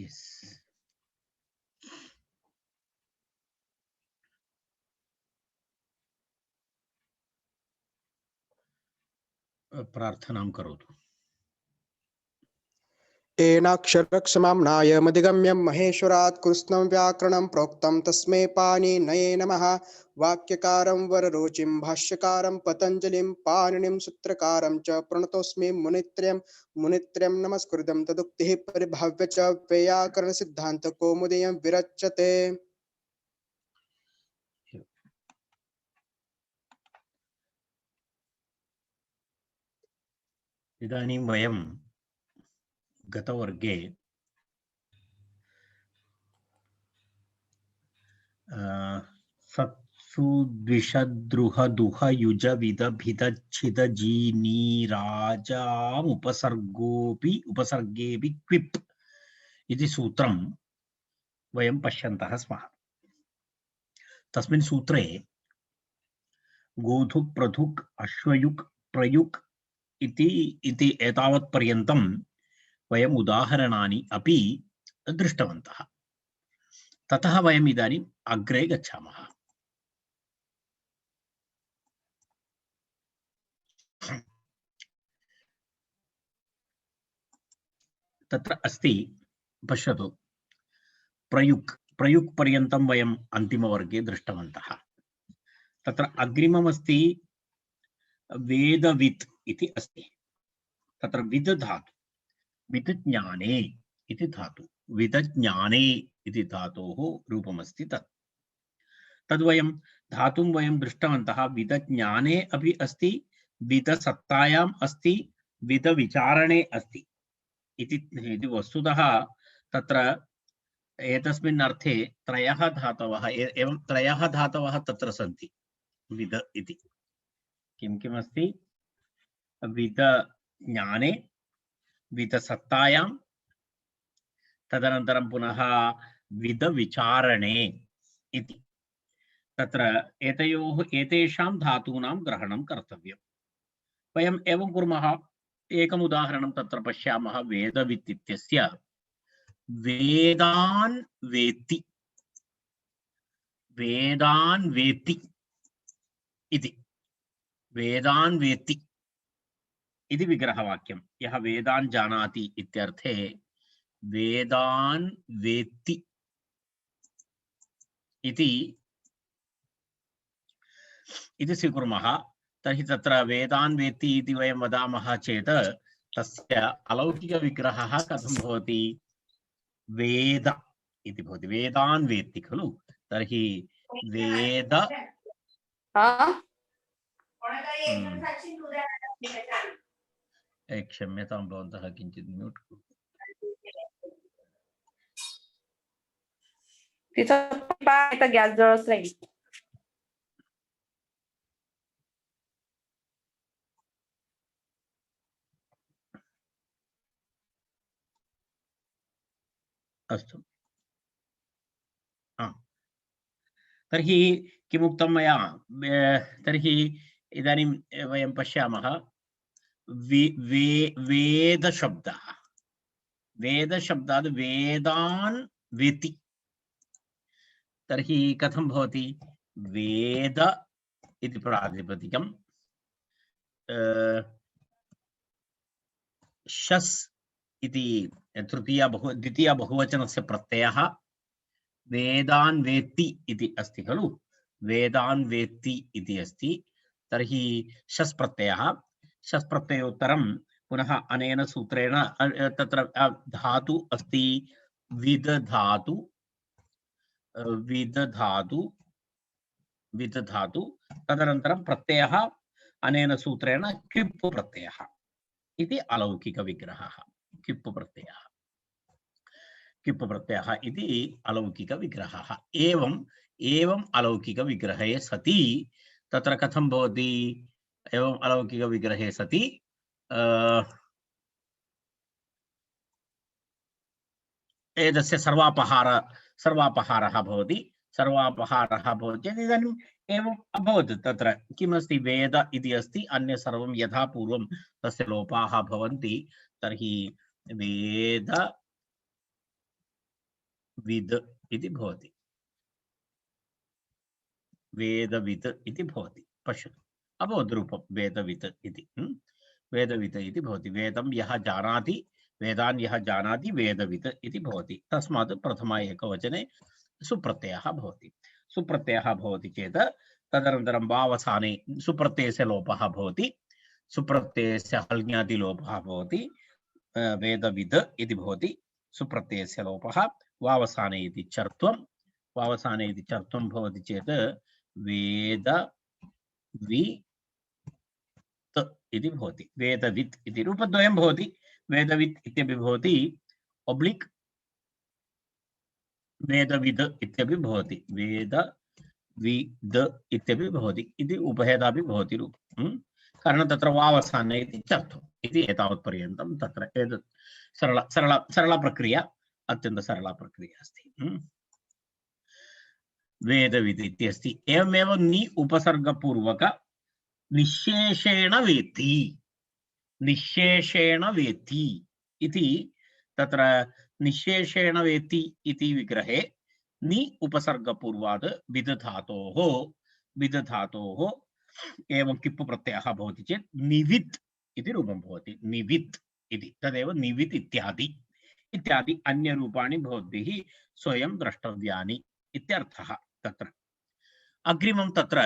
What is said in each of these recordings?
Yes. प्रार्थनां करोतु। एनाक्षरक्षमाम्नाय मधिगम्यं महेश्वरात् कृष्णं व्याकरणं प्रोक्तं तस्मै पाणिनये नमः। वाक्यकारं वररुचिं भाष्यकारं पतञ्जलिं पाणिनिं सूत्रकारं च प्रणतोऽस्मि मुनित्रयं नमस्कृतं तदुक्तिः परिभाव्य च वैयाकरणसिद्धान्तकौमुदीयं विरच्यते। इदानीं वयं गतवर्गे सत्सु द्विषद्रुहदुह युज विद भिद छिद उपसर्गेऽपि क्विप् इति सूत्रं वयं पश्यन्तः स्मः। तस्मिन् सूत्रे गोधुक् प्रधुक् अश्वयुक् प्रयुक् इति एतावत् पर्यन्तं वयम् उदाहरणानि अपि दृष्टवन्तः। ततः वयम् इदानीम् अग्रे गच्छामः। तत्र अस्ति, पश्यतु, प्रयुक् पर्यन्तं वयम् अन्तिमवर्गे दृष्टवन्तः। तत्र अग्रिममस्ति वेदवित् इति अस्ति। तत्र विद् धातु, विद्ज्ञाने इति धातु, विद्ज्ञाने इति धातोः रूपमस्ति तत्। तद्वयं धातुं वयं दृष्टवन्तः। विद्ज्ञाने अपि अस्ति, विद्सत्तायाम् अस्ति, विद्विचारणे अस्ति इति वस्तुतः तत्र एतस्मिन् अर्थे त्रयः धातवः, एवं त्रयः धातवः तत्र सन्ति विद इति। किं किम् अस्ति? विद्ज्ञाने, विद्सत्तायां, तदनन्तरं पुनः विद्विचारणे इति। तत्र एतेषां धातूनां ग्रहणं कर्तव्यं। वयम् एवं कुर्मः। एकम् उदाहरणं तत्र पश्यामः। वेदवित् इत्यस्य वेदान् वेत्ति, वेदान् वेत्ति इति, वेदान् वेत्ति इति विग्रहवाक्यं। यः वेदान् जानाति इत्यर्थे वेदान् वेत्ति इति स्वीकुर्मः। तर्हि तत्र वेदान् वेत्ति इति वयं वदामः चेत् तस्य अलौकिकविग्रहः कथं भवति? वेद इति भवति। वेदान् वेत्ति खलु। तर्हि वेद क्षम्यतां, भवन्तः किञ्चित् म्यूट् अस्तु। तर्हि किमुक्तं मया? तर्हि इदानीं वयं पश्यामः। वेदशब्दः, वेदशब्दात् वेदान् वेत्ति। तर्हि कथं भवति? वेद इति प्रातिपदिकं, शस् इति द्वितीय बहुवचनस्य प्रत्ययः, वेदान् वेत्ति इति अस्ति खलु। वेदान् वेत्ति इति अस्ति। तर्हि शस् प्रत्ययः, शस् प्रत्ययोत्तरं पुनः अनेन सूत्रेण तत्र धातु अस्ति विद् धातु, विद् धातु, विद् धातु, तदनन्तरं प्रत्ययः अनेन सूत्रेण क्विप् प्रत्ययः इति अलौकिकविग्रहः। क्विप् प्रत्ययः, क्विप् प्रत्ययः इति अलौकिकविग्रहः। एवम् अलौकिकविग्रहे सति तत्र कथं भवति? एवम् अलौकिकविग्रहे सति एतस्य सर्वापहारः भवति। सर्वापहारः भवति चेत् इदानीम् एवम् अभवत्। तत्र किमस्ति? वेद इति अस्ति, अन्य सर्वं यथा पूर्वं तस्य लोपाः भवन्ति। तर्हि वेद विद इति भवति, वेदवित् इति भवति। पश्यतु, अभवत् रूपं वेदवित् इति। वेदवित् इति भवति, वेदं यः जानाति, वेदान् यः जानाति वेदवित् इति भवति। तस्मात् प्रथम एकवचने सुप्रत्ययः भवति। सुप्रत्ययः भवति चेत् तदनन्तरं वावसाने सुप्रत्ययस्य लोपः भवति, सुप्रत्ययस्य हल्ङ्यादि लोपः भवति, वेदविद इति भवति। सुप्रत्ययस्य लोपः वावसाने इति चर्त्वं, वावसाने इति चर्त्वं भवति चेत् वेदवित् इति भवति। वेदवित् इति रूपद्वयं भवति, वेदवित् इत्यपि भवति, ओब्लिक् वेदविद इत्यपि भवति, वेदविद इत्यपि भवति, इति उभयदापि भवति रूपं। कारणं तत्र वावसाने इति चर्त्वम् इति एतावत् पर्यन्तं तत्र एतत् सरला प्रक्रिया, अत्यन्त सरला प्रक्रिया अस्ति। वेदवित् इति अस्ति। एवमेव नि उपसर्गपूर्वक निश्शेषेण वेत्ति, निश्शेषेण वेत्ति इति तत्र निश्शेषेण वेत्ति इति विग्रहे नि उपसर्गपूर्वात् विद धातोः एवं किप्पु प्रत्ययः भवति चेत् निवित् इति रूपं भवति, निवित् इति। तदेव निवित् इत्यादि अन्यरूपाणि भवद्भिः स्वयं द्रष्टव्यानि इत्यर्थः। तत्र अग्रिमं तत्र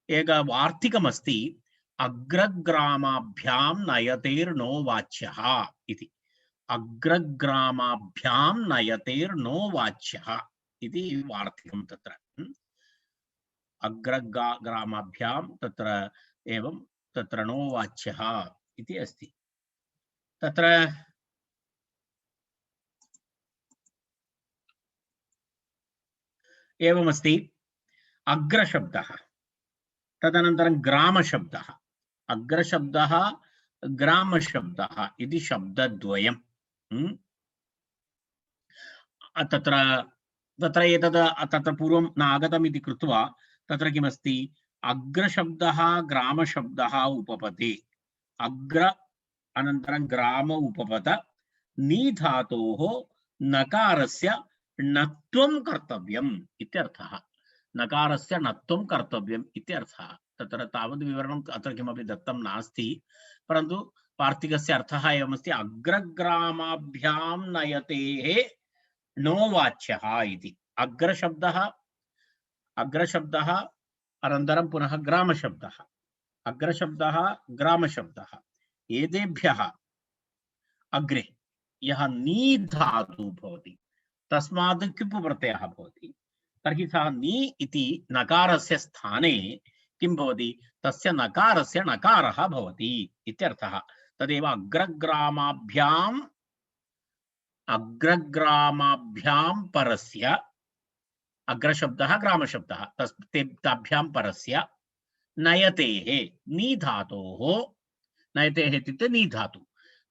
एक वार्तिकमस्ति, अग्रग्रामाभ्यां नयतेर्नो वाच्यः इति। अग्रग्रामाभ्यां नयतेर्नो वाच्यः इति वार्तिकं तत्र। अग्रग्रामाभ्यां तत्र एवं तत्र नो वाच्यः इति अस्ति। तत्र एवमस्ति, अग्रशब्दः तदनन्तरं ग्रामशब्दः, अग्रशब्दः ग्रामशब्दः इति शब्दद्वयं। तत्र तत्र एतद् तत्र पूर्वं न आगतम् इति कृत्वा तत्र किमस्ति, अग्रशब्दः ग्रामशब्दः उपपदे, अग्र अनन्तरं ग्राम उपपद, नि धातोः नकारस्य नत्वं कर्तव्यम् इत्यर्थः। नकारस्य नत्वं कर्तव्यम् इत्यर्थः। तत्र तावद् विवरणम् अत्र किमपि दत्तं नास्ति, परन्तु वार्तिकस्य अर्थः एवमस्ति, अग्रग्रामाभ्यां नयतेः नो वाच्यः इति। अग्रशब्दः अनन्तरं पुनः ग्रामशब्दः, अग्रशब्दः ग्रामशब्दः, एतेभ्यः अग्रे यः नी धातु भवति तस्मात् किप् प्रत्ययः भवति, तर्हि सः नी इति नकारस्य स्थाने किं भवति, तस्य नकारस्य नकारः भवति इत्यर्थः। तदेव अग्रग्रामाभ्यां परस्य, अग्रशब्दः ग्रामशब्दः ताभ्यां परस्य नयतेः नी धातोः, नयतेः इत्युक्ते नी धातु,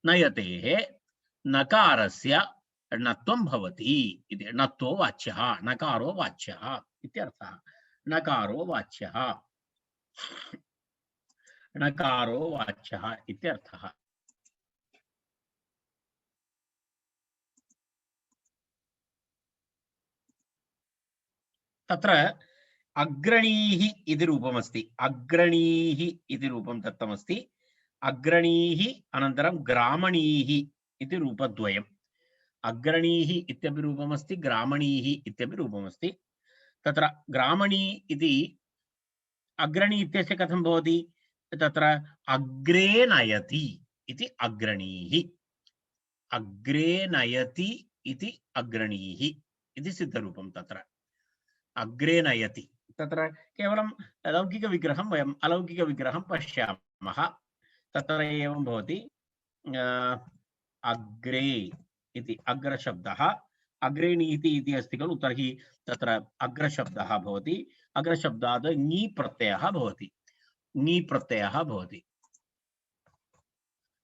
नयतेः नकारस्य नत्वं भवति इति। नत्वो वाच्यः, नकारो वाच्यः इत्यर्थः। नकारो वाच्यः, नकारो वाच्यः इत्यर्थः। तत्र अग्रणीः इति रूपमस्ति, अग्रणीः इति रूपं दत्तमस्ति। अग्रणीः अनन्तरं ग्रामणीः इति रूपद्वयम्। अग्रणीः इत्यपि रूपमस्ति, ग्रामणीः इत्यपि रूपमस्ति। तत्र ग्रामणी इति, अग्रणी इत्यस्य कथं भवति, तत्र अग्रे नयति इति अग्रणीः, अग्रे नयति इति अग्रणीः इति सिद्धरूपं। तत्र अग्रे नयति, तत्र केवलं लौकिकविग्रहं वयम् अलौकिकविग्रहं पश्यामः। तत्र एवं भवति, अग्रे इति अग्रशब्दः, अग्रेणीति इति अस्ति खलु, तर्हि तत्र अग्रशब्दः भवति, अग्रशब्दात् ङी प्रत्ययः भवति, ङी प्रत्ययः भवति,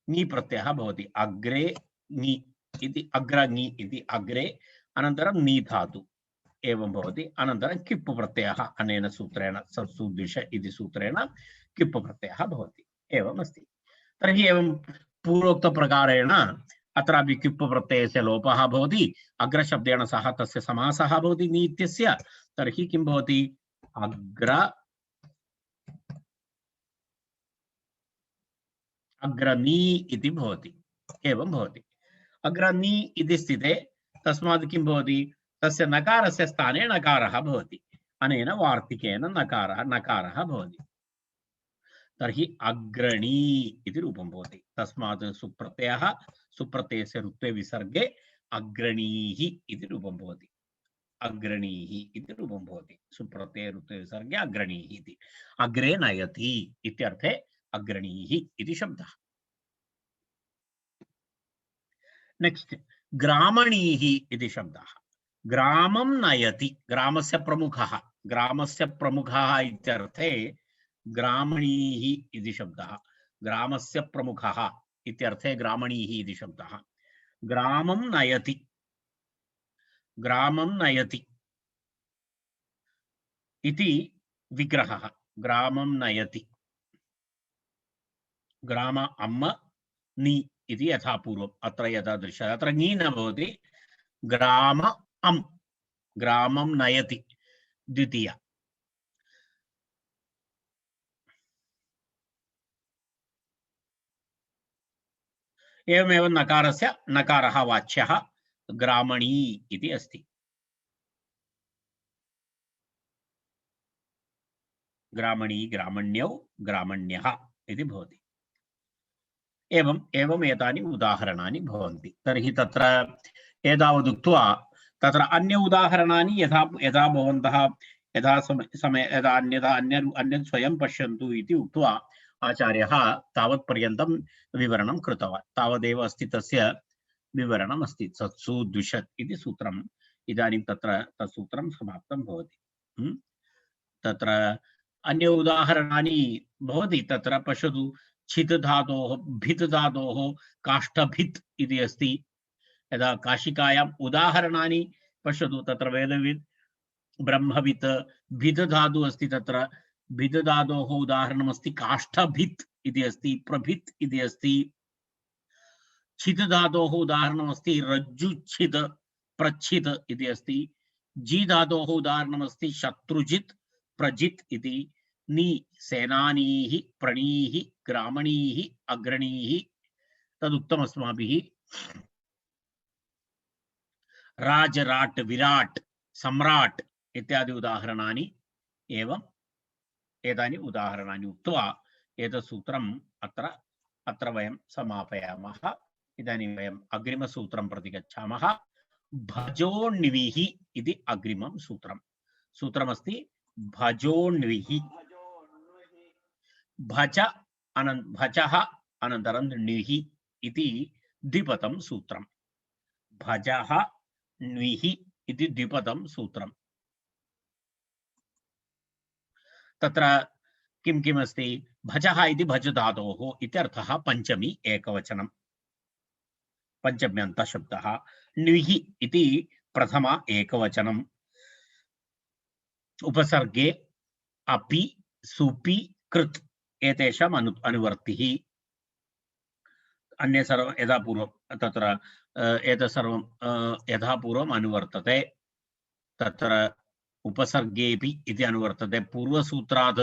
ङी प्रत्ययः भवति। अग्रे ङी इति, अग्रङी इति अग्रे, अनन्तरं नी धातु एवं भवति, अनन्तरं किप् प्रत्ययः अनेन सूत्रेण, सुदृश इति सूत्रेण किप् प्रत्ययः भवति। एवम् अस्ति। तर्हि एवं पूर्वोक्तप्रकारेण अत्रापि क्युप् प्रत्ययस्य लोपः भवति, अग्रशब्देन सह तस्य समासः भवति नी इत्यस्य। तर्हि किं भवति? अग्रनी इति भवति। एवं भवति। अग्रनी इति स्थिते तस्मात् किं भवति? तस्य नकारस्य स्थाने नकारः भवति। अनेन वार्तिकेन नकारः भवति। तर्हि अग्रणी इति रूपं भवति। तस्मात् सुप्रत्ययः, सुप्रत्ययस्य ऋत्वे विसर्गे अग्रणीः इति रूपं भवति। अग्रणीः इति रूपं भवति। सुप्रत्यये ऋत्वे विसर्गे अग्रणीः इति। अग्रे नयति इत्यर्थे अग्रणीः इति शब्दः। नेक्स्ट ग्रामणीः इति शब्दः। ग्रामं नयति, ग्रामस्य प्रमुखः इत्यर्थे ग्रामणीः इति शब्दः। ग्रामस्य प्रमुखः इत्यर्थे ग्रामणीः इति शब्दः। ग्रामं नयति इति विग्रहः। ग्रामं नयति, ग्राम अम्म नी इति यथा पूर्वम्। अत्र यथा दृश्यते, अत्र नी न भवति, ग्राम अम्, ग्रामं नयति द्वितीय। एवमेव नकारस्य नकारः वाच्यः ग्रामणी इति अस्ति। ग्रामणी, ग्रामण्यौ, ग्रामण्यः इति भवति। एवम् एतानि उदाहरणानि भवन्ति। तर्हि तत्र एतावदुक्त्वा तत्र अन्य उदाहरणानि यथा भवन्तः अन्यत् स्वयं पश्यन्तु इति उक्त्वा आचार्यः तावत्पर्यन्तं विवरणं कृतवान्। तावदेव अस्ति तस्य विवरणम् अस्ति। सत्सु द्विषत् इति सूत्रम्। इदानीं तत्र तत्सूत्रं समाप्तं भवति। तत्र अन्य उदाहरणानि भवति। तत्र पश्यतु, छित् धातोः, भित् धातोः काष्ठभित् इति अस्ति। यदा काशिकायाम् उदाहरणानि पश्यतु, तत्र वेदवित्, ब्रह्मवित्, भित् धातु अस्ति। तत्र भित् धातोः उदाहरणमस्ति काष्ठभित् इति अस्ति, प्रभित् इति अस्ति। छित् धातोः उदाहरणमस्ति रज्जुच्छित्, प्रच्छित् इति अस्ति। जी धातोः उदाहरणमस्ति शत्रुजित्, प्रजित् इति। नी सेनानीः, प्रणीः, ग्रामणीः, अग्रणीः तदुक्तम् अस्माभिः। राज, राट्, विराट्, सम्राट् इत्यादि उदाहरणानि। एवम् एतानि उदाहरणानि उक्त्वा एतत् सूत्रम् अत्र वयं समापयामः। इदानीं वयम् अग्रिमसूत्रं प्रति गच्छामः। भजोण्विः इति अग्रिमं सूत्रम्। सूत्रमस्ति भजोण्विः। भजः अनन्तरं ण्विः इति द्विपदं सूत्रम्। भजः ण्विः इति द्विपदं सूत्रम्। तत्र किं किम् अस्ति? भजः इति भज धातोः इत्यर्थः पञ्चमी एकवचनं, पञ्चम्यन्तशब्दः। ण्विः इति प्रथमा एकवचनम्। उपसर्गे अपि, सुपि, कृत् एतेषाम् अनुवर्तिः। अन्ये सर्वं यथा पूर्वं तत्र एतत् सर्वं यथा पूर्वम् अनुवर्तते। तत्र उपसर्गेऽपि इति अनुवर्तते। पूर्वसूत्रात्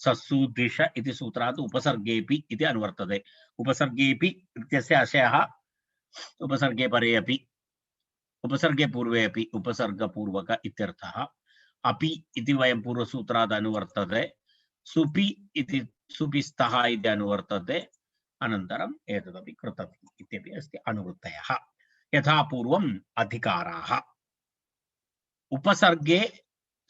सस्सु द्विष इति सूत्रात् उपसर्गेऽपि इति अनुवर्तते। उपसर्गेऽपि इत्यस्य आशयः उपसर्गे परे अपि, उपसर्गे पूर्वे अपि, उपसर्गपूर्वक इत्यर्थः। अपि इति वयं पूर्वसूत्रात् अनुवर्तते। सुपि इति सुपिस्तः इति अनुवर्तते। अनन्तरम् एतदपि कृतति इत्यपि अस्ति अनुवृत्तयः। यथा पूर्वम् अधिकाराः। उपसर्गे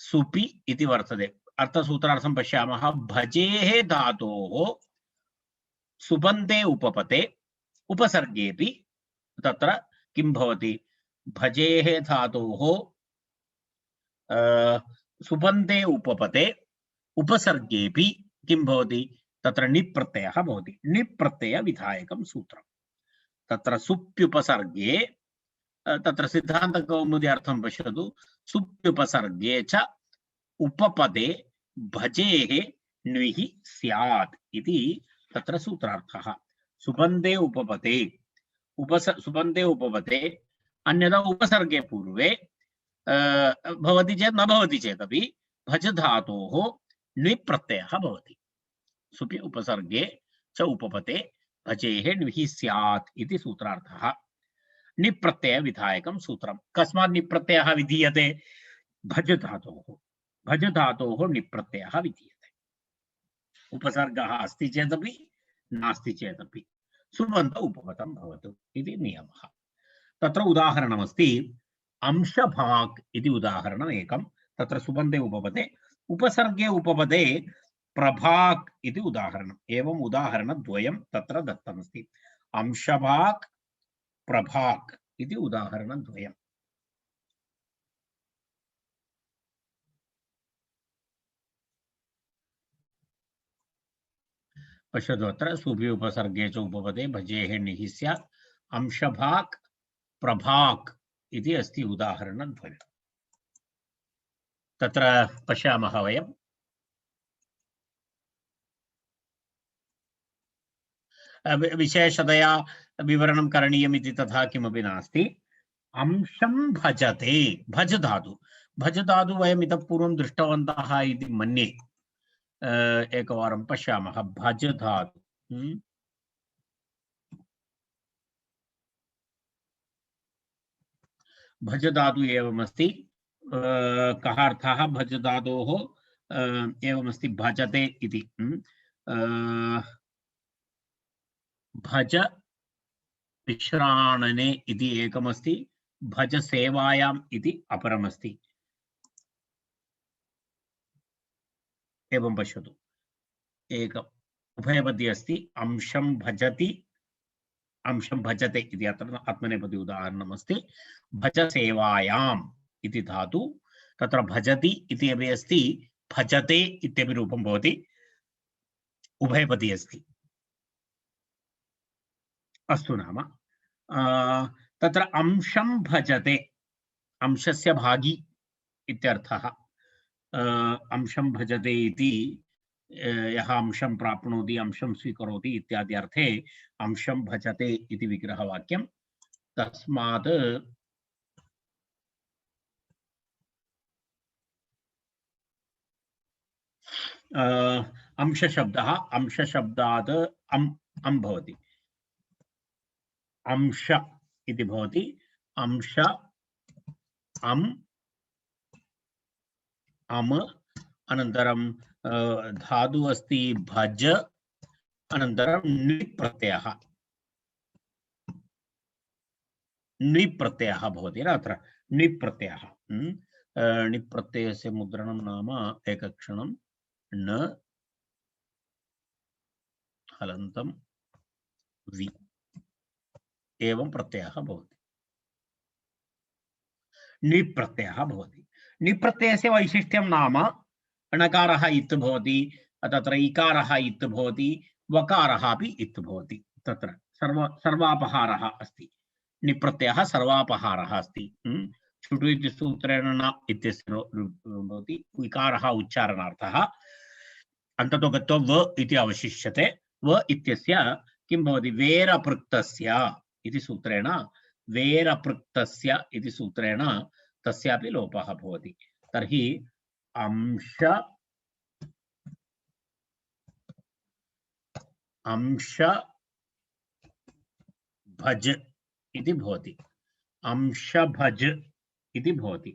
सुपि इति वर्तते। अर्थसूत्रार्थं पश्यामः। भजेः धातोः सुबन्ते उपपते, उपसर्गेऽपि तत्र किं भवति? भजेः धातोः सुबन्ते उपपते, उपसर्गेऽपि किं भवति? तत्र निप्रत्ययः भवति। निप्रत्ययविधायकं सूत्रम्। तत्र सुप्युपसर्गे, तत्र सिद्धान्तकौमुदी अर्थं पश्यतु। सुप्युपसर्गे च उपपदे भजेः ण्विः स्यात् इति तत्र सूत्रार्थः। सुबन्ते उपपते, सुबन्ते उपपदे अन्यथा उपसर्गे पूर्वे भवति चेत् न भवति चेदपि भज धातोः ण्विप् प्रत्ययः भवति। सुपि उपसर्गे च उपपदे भजेः ण्विः स्यात् इति सूत्रार्थः। णिप् प्रत्यय विधायकं सूत्रं। कस्मात् णिप् प्रत्ययः विधीयते? भज धातोः णिप् प्रत्ययः विधीयते। उपसर्गः अस्ति चेदपि नास्ति चेदपि सुबन्त उपपदं भवतु इति नियमः। तत्र उदाहरणमस्ति अंशभाक् इति उदाहरणम् एकं। तत्र सुबन्ते उपपदे उपसर्गे उपपदे प्रभाक् इति उदाहरणम्। एवम् उदाहरणद्वयं तत्र दत्तमस्ति। अंशभाक् प्रभाक् इति उदाहरणद्वयम्। पश्यतु अत्र सुभि उपसर्गे च उपपदे भजेः णिः स्यात् अंशभाक् प्रभाक् इति अस्ति उदाहरणद्वयम्। तत्र पश्यामः वयं विशेषतया विवरणं करणीयम् इति तथा किमपि नास्ति। अंशं भजते भज धातु वयम् इतः पूर्वं दृष्टवन्तः इति मन्ये। एकवारं पश्यामः। भज धातु भज धातु एवमस्ति। कः अर्थः? भज धातोः एवमस्ति भजते इति। भज विश्राणने इति एकमस्ति, भज सेवायाम् इति अपरमस्ति। एवं पश्यतु, एक उभयपदी अस्ति। अंशं भजति अंशं भजते इति अत्र आत्मनेपदी उदाहरणमस्ति। भज सेवायाम् इति धातु तत्र भजति इति अपि अस्ति, भजते इत्यपि रूपं भवति, उभयपदी अस्ति। अस्तु नाम तत्र अंशं भजते अंशस्य भागी इत्यर्थः। अंशं भजते इति यः अंशं प्राप्नोति अंशं स्वीकरोति इत्यादि अर्थे अंशं भजते इति विग्रहवाक्यं। तस्मात् अंशशब्दात् अं भवति। अंश इति भवति। अंश अम् अम अनन्तरं धातु अस्ति भज अनन्तरं णिप् प्रत्ययः। णिप् प्रत्ययः भवति अत्र णिप् प्रत्ययः। णिप् प्रत्ययस्य मुद्रणं नाम एकक्षणं। न हलन्तं वि एवं प्रत्ययः भवति। णिप् प्रत्ययः भवति। णिप् प्रत्ययस्य वैशिष्ट्यं नाम णकारः इत् भवति, तत्र इकारः इत् भवति, वकारः अपि इत् भवति। तत्र सर्वापहारः अस्ति। णिप् प्रत्ययः सर्वापहारः अस्ति। छुटु इति सूत्रेण न इत्यस्य भवति। विकारः उच्चारणार्थः। अन्ततो गत्वा व इति अवशिष्यते। व इत्यस्य किं भवति? वेरपृक्तस्य इति सूत्रेण, वेरपृक्तस्य इति सूत्रेण तस्यापि लोपः भवति। तर्हि अंश भज इति भवति। अंशभज इति भवति।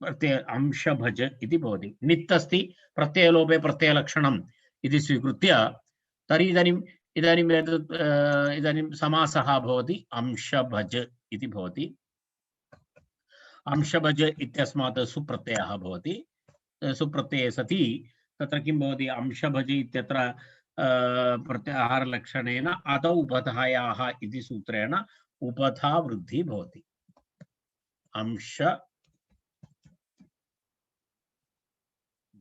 प्रत्यय अंशभज इति भवति। नित् अस्ति, प्रत्ययलोपे प्रत्ययलक्षणम् इति स्वीकृत्य तर्हि इदानीं समासः भवति अंशभज इति भवति। अंशभज इत्यस्मात् सुप्रत्ययः भवति। सुप्रत्यये सति तत्र किं भवति? अंशभज इत्यत्र प्रत्याहारलक्षणेन अतौ उपधायाः इति सूत्रेण उपधा वृद्धिः भवति। अंश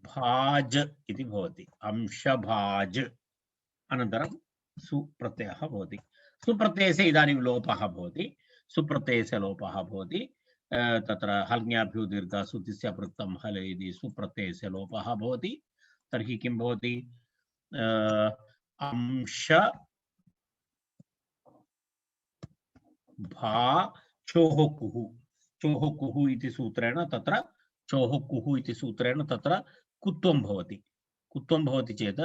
भाज इति भवति। अंशभाज अनन्तरं सुप्रत्ययः भवति। सुप्रत्ययस्य इदानीं लोपः भवति। सुप्रत्ययस्य लोपः भवति। तत्र हल्ङ्याभ्यो दीर्घासु तिस्य पृक्तं हल इति सुप्रत्ययस्य लोपः भवति। तर्हि किं भवति? अंश भा चोः कुः चोः कुः इति सूत्रेण तत्र चोः कुः इति सूत्रेण तत्र कुत्वं भवति। कुत्वं भवति चेत्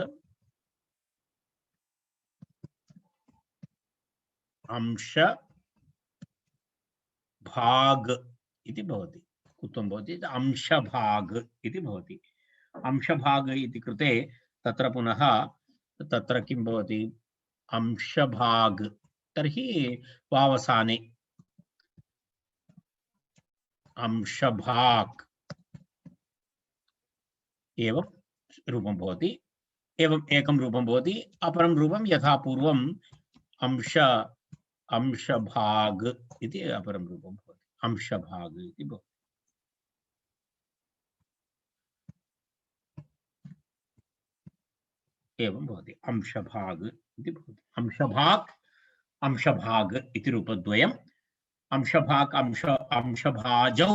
अंश भाग इति भवति। कुत्वं भवति अंशभाग इति भवति। अंशभाग इति कृते तत्र पुनः तत्र किं भवति अंशभाग तर्हि वावसाने अंशभाग एवं रूपं भवति। एवं एकं रूपं भवति। अपरं रूपं यथा पूर्वम् अंशभाग इति अपरं रूपं भवति। अंशभाग इति भवति। एवं भवति अंशभाग इति भवति। अंशभाग इति रूपद्वयम्। अंशभाग अंशभाजौ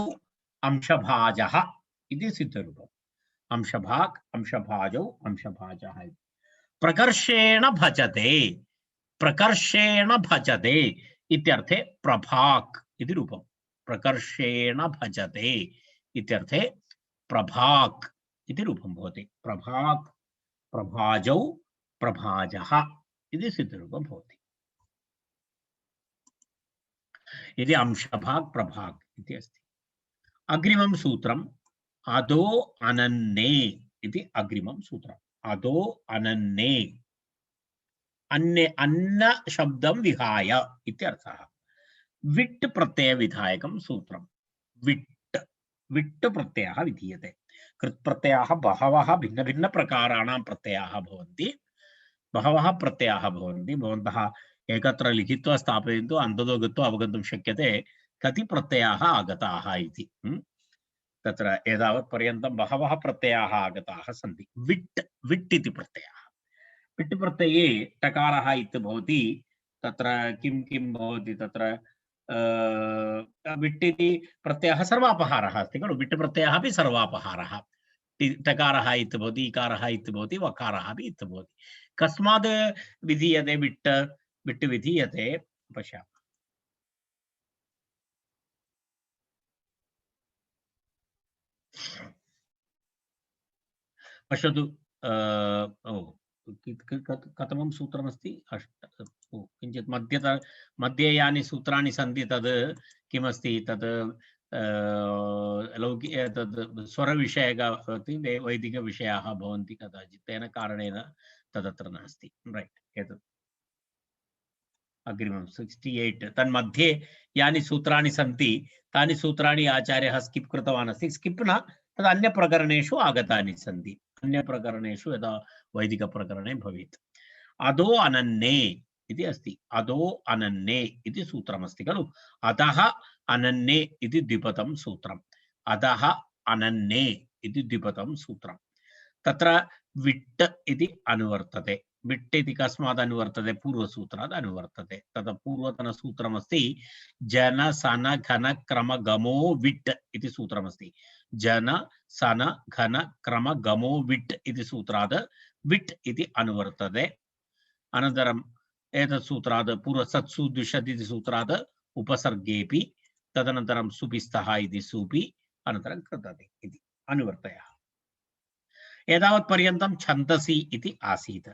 अंशभाजः इति सिद्धरूपम्। अंशभाग अंशभाजौ अंशभाजः। प्रकर्षेण भजते इत्यर्थे प्रभाक् इति रूपम्। प्रकर्षेण भजते इत्यर्थे प्रभाक् इति रूपं भवति। प्रभाक् प्रभाजौ प्रभाजः इति सिद्धरूपं भवति। यदि अंशभाग प्रभाग इति अस्ति। अग्रिमं सूत्रम् अदो अनन्ने इति अग्रिमं सूत्रम्। अदो अनन्ने अन्ने अन्न शब्दं विहाय इत्यर्थः। विट् प्रत्यय विधायकं सूत्रम्। विट् प्रत्ययः विधीयते। कृत् प्रत्ययाः बहवः भिन्न भिन्न प्रकाराणां प्रत्ययाः भवन्ति। बहवः प्रत्ययाः भवन्ति। भवन्तः एकत्र लिखित्वा स्थापयन्तु, अन्ततो गत्वा अवगन्तुं शक्यते कति प्रत्ययाः आगताः इति। तत्र एतावत् पर्यन्तं बहवः प्रत्ययाः आगताः सन्ति। विट् इति प्रत्ययः। विट् प्रत्यये टकारः इति भवति। तत्र किं किं भवति तत्र विट् इति प्रत्ययः सर्वापहारः अस्ति खलु। विट् प्रत्ययः अपि सर्वापहारः। टकारः इति भवति, इकारः इति भवति, वकारः अपि इति भवति। कस्मात् विधीयते विट्? विट् विधीयते पश्यामः। पश्यतु कथमं सूत्रमस्ति? किञ्चित् मध्ये यानि सूत्राणि सन्ति तद् किमस्ति तद् लौकिक तद् स्वरविषयक वैदिकविषयाः भवन्ति कदाचित्, तेन कारणेन तदत्र नास्ति। रैट्, एतत् अग्रिमं 68 तन्मध्ये यानि सूत्राणि सन्ति तानि सूत्राणि आचार्यः स्किप् कृतवान् अस्ति। स्किप् न, तद् अन्यप्रकरणेषु आगतानि सन्ति। अन्यप्रकरणेषु यदा वैदिकप्रकरणे भवेत्। अदो अनन्ने इति अस्ति। अदो अनन्ने इति सूत्रमस्ति खलु। अधः अनन्ने इति द्विपदं सूत्रम्। अधः अनन्ने इति द्विपदं सूत्रम्। तत्र विट् इति अनुवर्तते। विट् इति कस्मात् अनुवर्तते? पूर्वसूत्रात् अनुवर्तते। तत् पूर्वतनसूत्रमस्ति जन सन घन क्रम गमो विट् इति सूत्रमस्ति। जन सन घन क्रम गमो विट् इति सूत्रात् विट् इति अनुवर्तते। अनन्तरम् एतत् सूत्रात् पूर्वसत्सु द्विषत् इति सूत्रात् उपसर्गेऽपि, तदनन्तरं सुपिस्तः इति सुपि, अनन्तरं कृतति इति अनुवर्तयः। एतावत् पर्यन्तं छन्दसि इति आसीत्।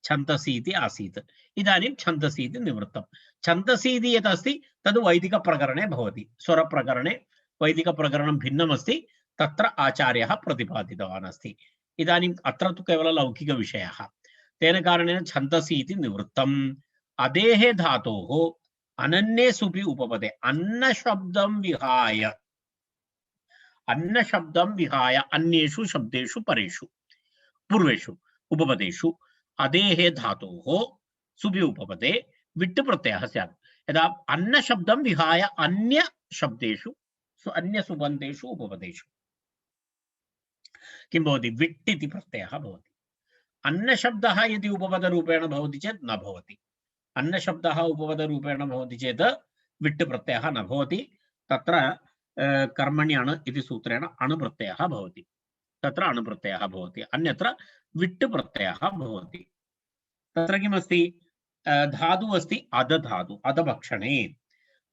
छन्दसि इति आसीत्। इदानीं छन्दसि इति निवृत्तं। छन्दसि इति यत् अस्ति तद् वैदिकप्रकरणे भवति। स्वरप्रकरणे वैदिकप्रकरणं भिन्नमस्ति, तत्र आचार्यः प्रतिपादितवान् अस्ति। इदानीम् अत्र तु केवलं लौकिकविषयः। तेन कारणेन छन्दसि इति निवृत्तम्। अदेः धातोः अनन्ये सुपि उपपदे अन्नशब्दं विहाय अन्येषु शब्देषु परेषु पूर्वेषु उपपदेषु अदेः धातोः सुपि उपपदे विट् प्रत्ययः स्यात्। यदा अन्नशब्दं विहाय अन्य शब्देषु अन्य सुबन्धेषु उपपदेषु किं भवति? विट् इति प्रत्ययः भवति। अन्नशब्दः यदि उपपदरूपेण भवति चेत् न भवति। अन्नशब्दः उपपदरूपेण भवति चेत् विट् प्रत्ययः न भवति। तत्र कर्मणि अण् इति सूत्रेण अण् प्रत्ययः भवति। तत्र अण् प्रत्ययः भवति। अन्यत्र विट् प्रत्ययः भवति। तत्र किमस्ति? धातुः अस्ति अध धातु। अधभक्षणे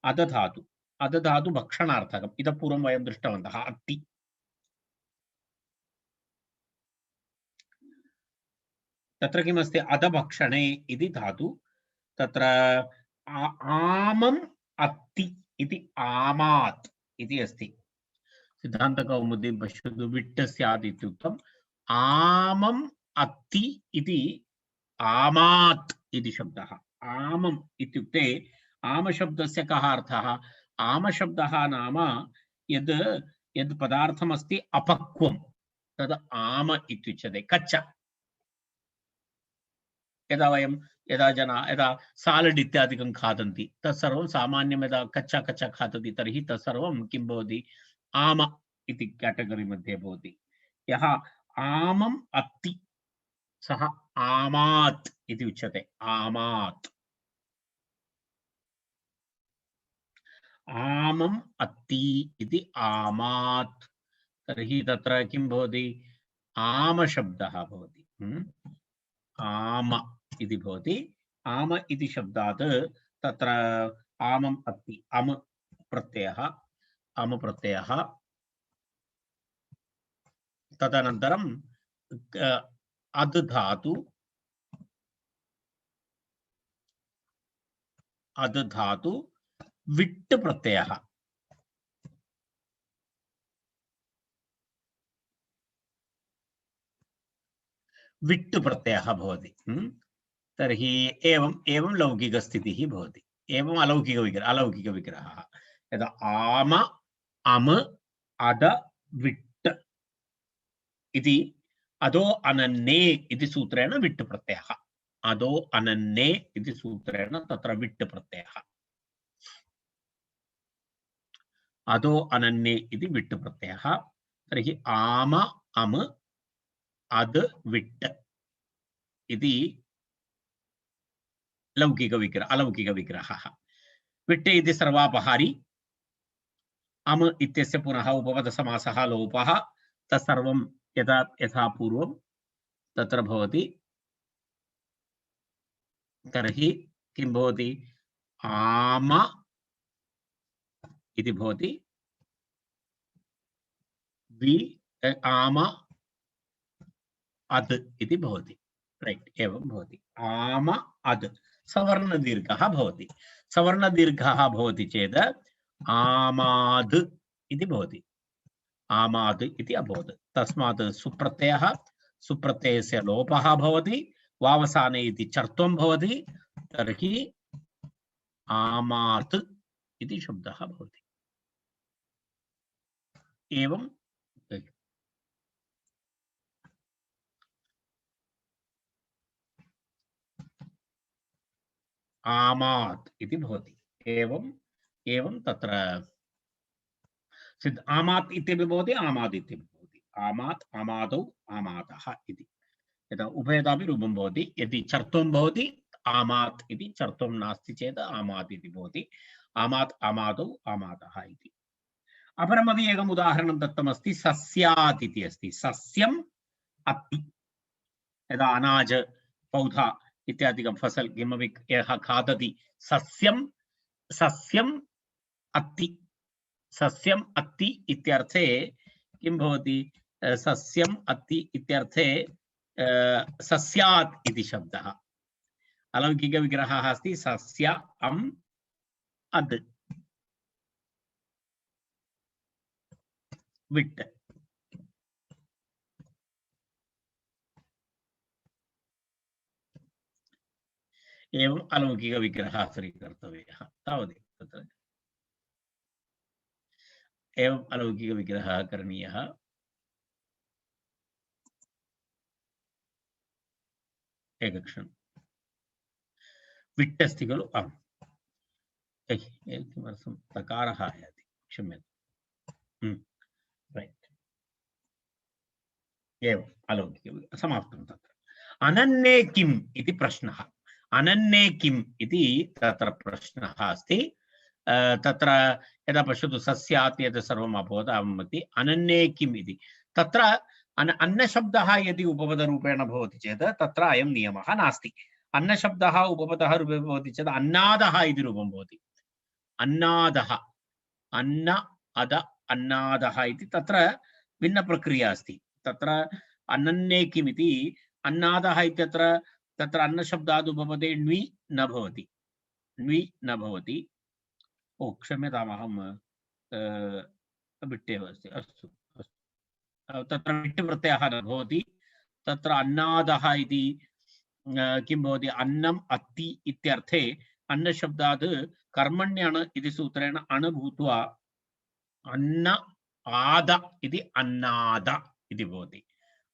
अदधातु अदधातु भक्षणार्थकम् इतः पूर्वं वयं दृष्टवन्तः अत्ति तत्र किमस्ति अदभक्षणे इति धातु तत्र आमम् अत्ति इति आमात् इति अस्ति सिद्धान्तकौमुदी पश्यतु विट् स्यात् इत्युक्तम् आमम् अत्ति इति आमात् इति शब्दः आमम् इत्युक्ते आमशब्दस्य कः अर्थः आमशब्दः नाम यद् यद् पदार्थमस्ति अपक्वं तद् आम इत्युच्यते कच्च यदा वयं यदा सालड् इत्यादिकं खादन्ति तत्सर्वं सामान्यं यदा कच्चा खादति तर्हि तत्सर्वं किं भवति आम इति केटगरी मध्ये भवति यः आमम् अत्ति सः आमात् इति उच्यते आमात् आमम् अत्ति इति आमात् तर्हि तत्र किं भवति आमशब्दः भवति आम इति भवति आम इति शब्दात् तत्र आमम् अत्ति अम प्रत्ययः तदनन्तरं अद् धातु विट् प्रत्ययः विट् प्रत्ययः भवति तर्हि एवं लौकिकस्थितिः भवति एवम् अलौकिकविग्रहः यदा आम अम अद विट् इति अदो अनन्ये इति सूत्रेण विट् प्रत्ययः अदो अनन्ये इति सूत्रेण तत्र विट् प्रत्ययः अदो अनन्ये इति विट् प्रत्ययः तर्हि आम अम अद विट् इति अलौकिकविग्रहः विट् इति सर्वापहारी अम इत्यस्य पुनः उपपदसमासः लोपः तत्सर्वं यथा पूर्वं तत्र भवति तर्हि किं भवति आम इति भवति आम अद् इति भवति राइट एवं भवति आम अद् सवर्णदीर्घः भवति चेत् आमाद् इति भवति आमाद् इति अभवत् तस्मात् सुप्रत्ययस्य लोपः भवति वावसाने इति चर्त्वं भवति तर्हि आमात् इति शब्दः भवति एवं आमात् इति भवति एवं तत्र सिद्ध आमात् इत्यपि भवति आमाद् इत्यपि भवति आमात् आमादौ आमातः इति यदा उभयतापि रूपं भवति यदि चर्त्वं भवति आमात् इति चर्त्वं नास्ति चेत् आमात् इति भवति आमात् आमादौ आमातः इति अपरमपि एकम् उदाहरणं दत्तमस्ति सस्यात् इति अस्ति सस्यम् अत्ति यदा अनाज पौधा इत्यादिकं फसल किमपि यः खादति सस्यम् अत्ति इत्यर्थे किं भवति सस्यम् अत्ति इत्यर्थे सस्यात् इति शब्दः अलौकिकविग्रहः अस्ति सस्य अम् अद् विट् एवं अलौकिकविग्रहः स्वीकर्तव्यः तावदेव तत्र एवं अलौकिकविग्रहः करणीयः एकक्षणं विट् अस्ति खलु आम् किमर्थं तकारः आयाति क्षम्यतां रैट् एवम् अलौकिक समाप्तं तत्र अनन्ये किम् इति प्रश्नः अनन्ये किम् इति तत्र प्रश्नः अस्ति तत्र यदा पश्यतु सस्यात् यद् सर्वम् अभवत् अवमति अनन्ये किम् इति तत्र अन्नशब्दः यदि उपपदरूपेण भवति चेत् तत्र अयं नियमः नास्ति अन्नशब्दः उपपदः रूपे भवति चेत् अन्नादः इति रूपं भवति अन्नादः अन्न अद अन्नादः इति तत्र भिन्नप्रक्रिया अस्ति। तत्र अनन्ये किमिति अन्नादः इत्यत्र तत्र अन्नशब्दात् उपपदे ण्वि न भवति, ण्वि न भवति। ओ क्षम्यताम्, अहं बिट्टेव अस्ति। अस्तु अस्तु, तत्र बिट् प्रत्ययः न भवति। तत्र अन्नादः इति किं भवति, अन्नम् अत्ति इत्यर्थे अन्नशब्दात् कर्मण्यण इति सूत्रेण अण भूत्वा अन्न आद इति अन्नाद इति भवति।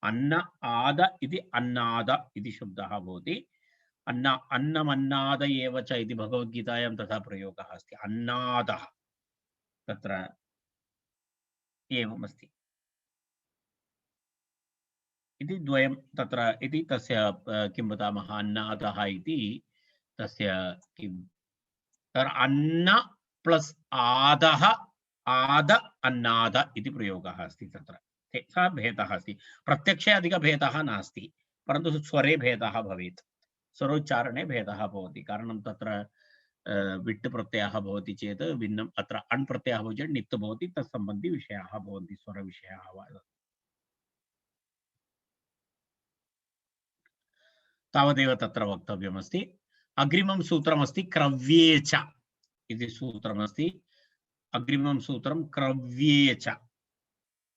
अन्न आद इति अन्नाद इति शब्दः भवति। अन्नमन्नाद एव च इति भगवद्गीतायां तथा प्रयोगः अस्ति। अन्नादः तत्र एवमस्ति इति द्वयं तत्र इति तस्य किं वदामः, अन्नादः इति तस्य किं अन्न प्लस आदः आद अन्नाद इति प्रयोगः अस्ति। तत्र सः भेदः अस्ति। प्रत्यक्षे अधिकभेदः नास्ति, परन्तु स्वरे भेदः भवेत्, स्वरोच्चारणे भेदः भवति। कारणं तत्र विट् प्रत्ययः भवति चेत् भिन्नम्, अत्र अण् प्रत्ययः भवति चेत् नित् भवति, तत्सम्बन्धि विषयाः भवन्ति, स्वरविषयाः वा। तावदेव तत्र वक्तव्यमस्ति। अग्रिमं सूत्रमस्ति क्रव्ये च इति सूत्रमस्ति। अग्रिमं सूत्रं क्रव्ये च।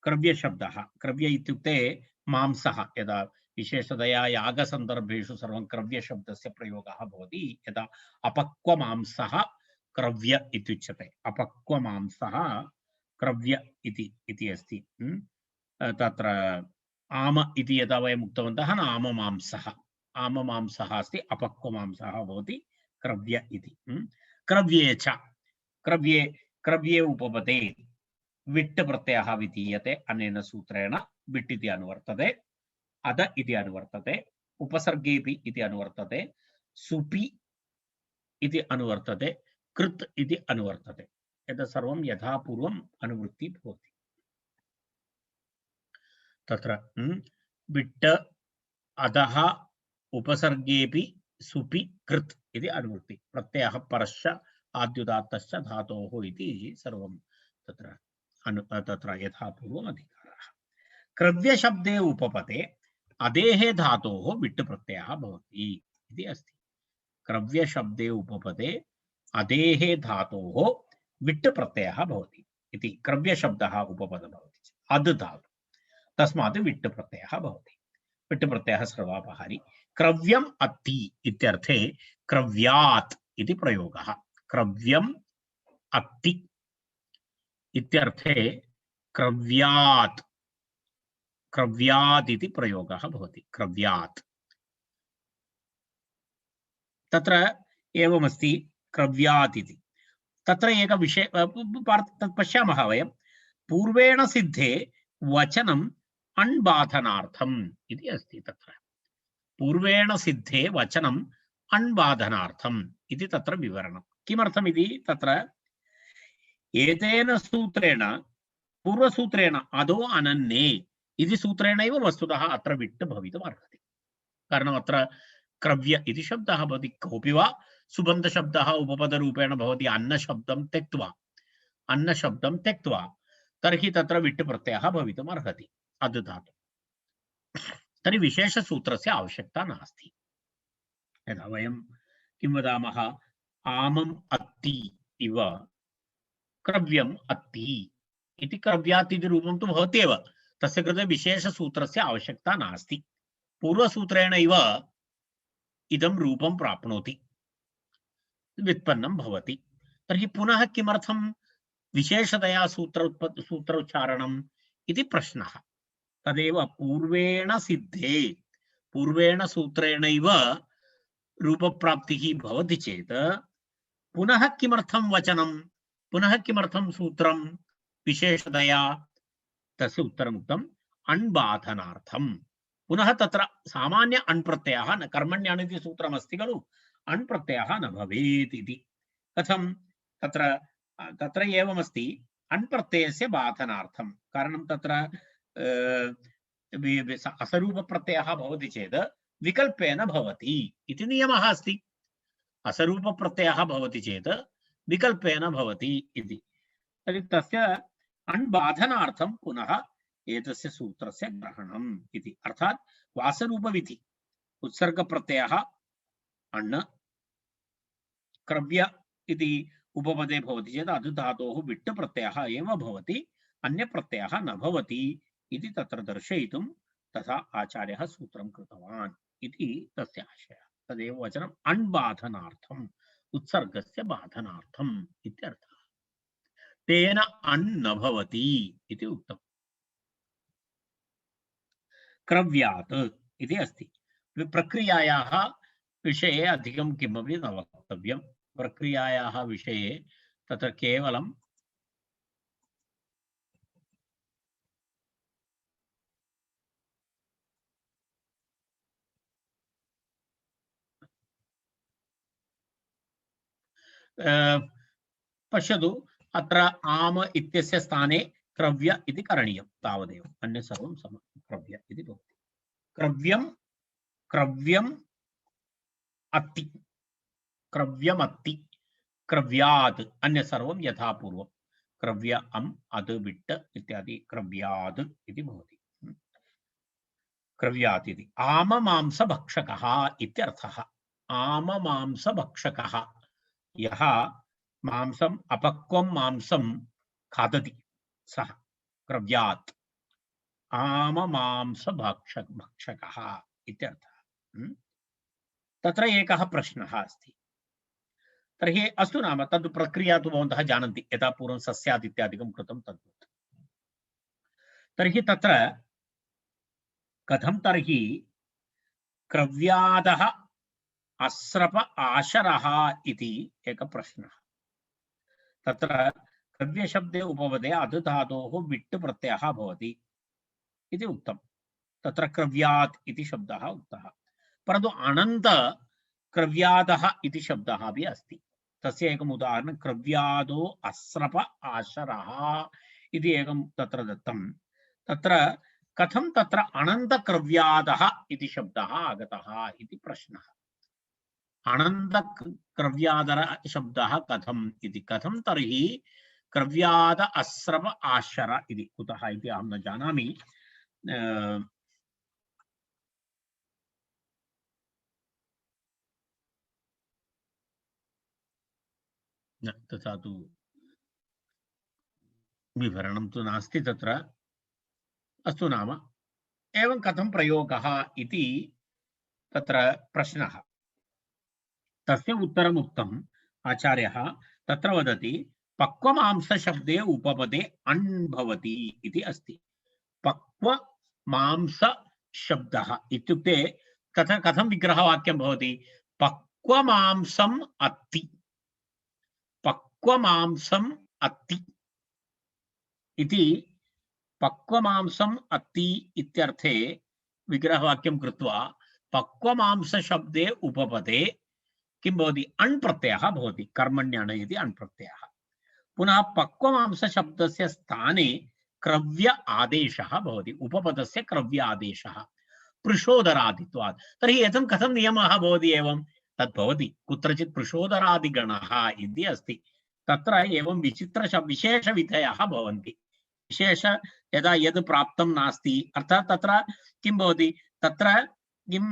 क्रव्यशब्दः, क्रव्य इत्युक्ते मांसः। यदा विशेषतया यागसन्दर्भेषु सर्वं क्रव्यशब्दस्य प्रयोगः भवति। यदा अपक्वमांसः क्रव्य इत्युच्यते। अपक्वमांसः क्रव्य इति अस्ति। तत्र आम इति यदा वयम् उक्तवन्तः न, आममांसः, आममांसः अस्ति, अपक्वमांसः भवति क्रव्य इति। क्रव्ये च, क्रव्ये उपपदे विट् प्रत्ययः विधीयते। अनेन सूत्रेण विट् इति अनुवर्तते, अद इति अनुवर्तते, उपसर्गेपि इति अनुवर्तते, सुपि इति अनुवर्तते, कृत् इति अनुवर्तते। एतत् सर्वं यथा पूर्वम् अनुवृत्ति भवति। तत्र विट् अधः उपसर्गेपि सुपि कृत् इति अनुवृत्ति। प्रत्ययः परश्च आद्युदात्तश्च धातोः इति सर्वं तत्र यथा पूर्वम् अधिकारः। क्रव्यशब्दे उपपदे अदेः धातोः विट् प्रत्ययः भवति इति अस्ति। क्रव्यशब्दे उपपदे अदेः धातोः विट् प्रत्ययः भवति इति। क्रव्यशब्दः उपपदः भवति अद् धातु, तस्मात् विट् प्रत्ययः भवति। विट् प्रत्ययः सर्वापहारी। क्रव्यम् अत्ति इत्यर्थे क्रव्यात् इति प्रयोगः। क्रव्यम् अत्ति इत्यर्थे क्रव्यात्, क्रव्यात् इति प्रयोगः भवति। क्रव्यात् तत्र एवमस्ति, क्रव्यात् इति। तत्र एकः विषयः पश्यामः वयं। पूर्वेण सिद्धे वचनम् अण्बाधनार्थम् इति अस्ति। तत्र पूर्वेण सिद्धे वचनम् अण्बाधनार्थम् इति तत्र विवरणं। किमर्थमिति तत्र एतेन सूत्रेण, पूर्वसूत्रेण अदो अनन्ये इति सूत्रेणैव वस्तुतः अत्र विट् भवितुम् अर्हति। कारणम् अत्र क्रव्य इति शब्दः भवति। कोऽपि वा सुबन्धशब्दः उपपदरूपेण भवति अन्नशब्दं त्यक्त्वा, तर्हि तत्र विट् प्रत्ययः भवितुम् अर्हति अद् धातु। तर्हि विशेषसूत्रस्य आवश्यकता नास्ति। यदा वयं किं वदामः, आमम् अत्ति इव क्रव्यम् अत्ति इति, क्रव्यात् इति रूपं तु भवत्येव, तस्य कृते विशेषसूत्रस्य आवश्यकता नास्ति। पूर्वसूत्रेण इव इदं रूपं प्राप्नोति, व्युत्पन्नं भवति। तर्हि पुनः किमर्थं विशेषतया सूत्रोच्चारणम् इति प्रश्नः। तदेव पूर्वेण सिद्धे, पूर्वेण सूत्रेणैव रूपप्राप्तिः भवति चेत् पुनः किमर्थं वचनं, पुनः किमर्थं सूत्रं विशेषतया, तस्य उत्तरमुक्तम् अण्बाधनार्थं। पुनः तत्र सामान्य अण् प्रत्ययः न, कर्मण्यण् इति सूत्रमस्ति खलु, अण् प्रत्ययः न भवेत् इति। कथं तत्र एवमस्ति, अण् प्रत्ययस्य बाधनार्थं। कारणं तत्र असरूपप्रत्ययः भवति चेत् विकल्पेन भवति इति नियमः अस्ति। असरूपप्रत्ययः भवति चेत् विकल्पेन भवति इति। तर्हि तस्य अण्बाधनार्थं पुनः एतस्य सूत्रस्य ग्रहणम् इति। अर्थात् वासरूपविधि उत्सर्गप्रत्ययः अण् क्रव्य इति उपपदे भवति चेत् अधुधातोः विट् प्रत्ययः एव भवति, अन्य प्रत्ययः न भवति इति तत्र दर्शयितुं तथा आचार्यः सूत्रं कृतवान् इति तस्य आशयः। तदेव वचनम् अण्बाधनार्थम् उत्सर्गस्य बाधनार्थम् इत्यर्थः। तेन अण् न भवति इति उक्तम्। क्रव्यात् इति अस्ति। प्रक्रियायाः विषये अधिकं किमपि न वक्तव्यं। प्रक्रियायाः विषये तत्र केवलं पश्यतु, अत्र आम इत्यस्य स्थाने क्रव्य इति करणीयं तावदेव, अन्य सर्वं समं क्रव्य इति भवति। क्रव्यं क्रव्यम् अत्ति क्रव्यमत्ति क्रव्यात् अन्य सर्वं यथा पूर्वं क्रव्य अम् अद् विट् इत्यादि क्रव्यात् इति भवति। क्रव्यात् इति आममांसभक्षकः इत्यर्थः। आममांसभक्षकः यः मांसम् अपक्वं मांसं खादति सः क्रव्यात् आममांसभक्षकः इत्यर्थः। तत्र एकः प्रश्नः अस्ति। तर्हि अस्तु नाम तद् प्रक्रिया तु भवन्तः जानन्ति, यथा पूर्वं सस्यात् इत्यादिकं कृतं तद्वत्। तर्हि तत्र कथं तर्हि क्रव्यादः अस्रप आशरः इति एकः प्रश्नः। तत्र क्रव्यशब्दे उपपदे अधुधातोः विट् प्रत्ययः भवति इति उक्तं। तत्र क्रव्यात् इति शब्दः उक्तः, परन्तु अनन्त क्रव्यादः इति शब्दः अपि अस्ति। तस्य एकम् उदाहरणं क्रव्यादो अस्रप आशरः इति एकं तत्र दत्तं। तत्र कथं तत्र अनन्त क्रव्यादः इति शब्दः आगतः इति प्रश्नः। अनन्त क्रव्यादर शब्दः कथम् इति, कथं तर्हि क्रव्याद अस्रप आशर इति, कुतः इति अहं न जानामि। तथा तु विवरणं तु नास्ति तत्र। अस्तु नाम एवं कथं प्रयोगः इति तत्र प्रश्नः। तस्य उत्तरम् उक्तम् आचार्यः तत्र वदति पक्वमांसशब्दे उपपदे अण् भवति इति अस्ति। पक्वमांसशब्दः इत्युक्ते तत्र कथं विग्रहवाक्यं भवति? पक्वमांसम् अत्ति, पक्वमांसम् अत्ति इति पक्वमांसम् अत्ति इत्यर्थे विग्रहवाक्यं कृत्वा पक्वमांसशब्दे उपपदे किं भवति? अण् प्रत्ययः भवति, कर्मण्यण् इति अण् प्रत्ययः। पुनः पक्वमांसशब्दस्य स्थाने क्रव्य आदेशः भवति, उपपदस्य क्रव्य आदेशः पृषोदरादित्वात्। तर्हि एतं कथं नियमः भवति? एवं तद् भवति कुत्रचित् पृषोदरादिगणः इति अस्ति, तत्र एवं विशेषविधयः भवन्ति। विशेष यदा यद् प्राप्तं नास्ति, अर्थात् तत्र किं भवति? तत्र किं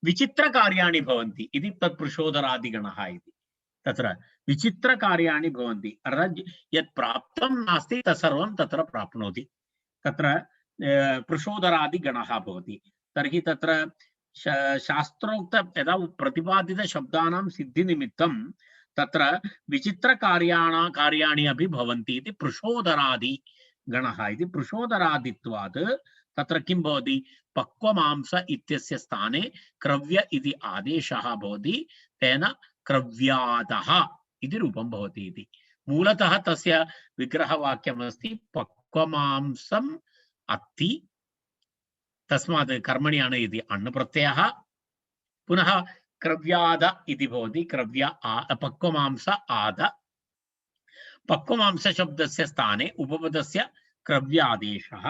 विचित्रकार्याणि भवन्ति इति तत् पृषोदरादिगणः इति। तत्र विचित्रकार्याणि भवन्ति, अर्थात् यत् प्राप्तं नास्ति तत्सर्वं तत्र प्राप्नोति, तत्र पृषोदरादिगणः भवति। तर्हि तत्र शास्त्रोक्त यदा प्रतिपादितशब्दानां सिद्धिनिमित्तं तत्र विचित्रकार्याणि अपि भवन्ति इति पृषोदरादिगणः इति। पृषोदरादित्वात् तत्र किं भवति? पक्वमांस इत्यस्य स्थाने क्रव्य इति आदेशः भवति, तेन क्रव्यादः इति रूपं भवति इति। मूलतः तस्य विग्रहवाक्यमस्ति पक्वमांसम् अत्ति, तस्मात् कर्मणि अण् इति अण् प्रत्ययः, पुनः क्रव्याद इति भवति, पक्वमांस आद, पक्वमांसशब्दस्य स्थाने उपपदस्य क्रव्यादेशः,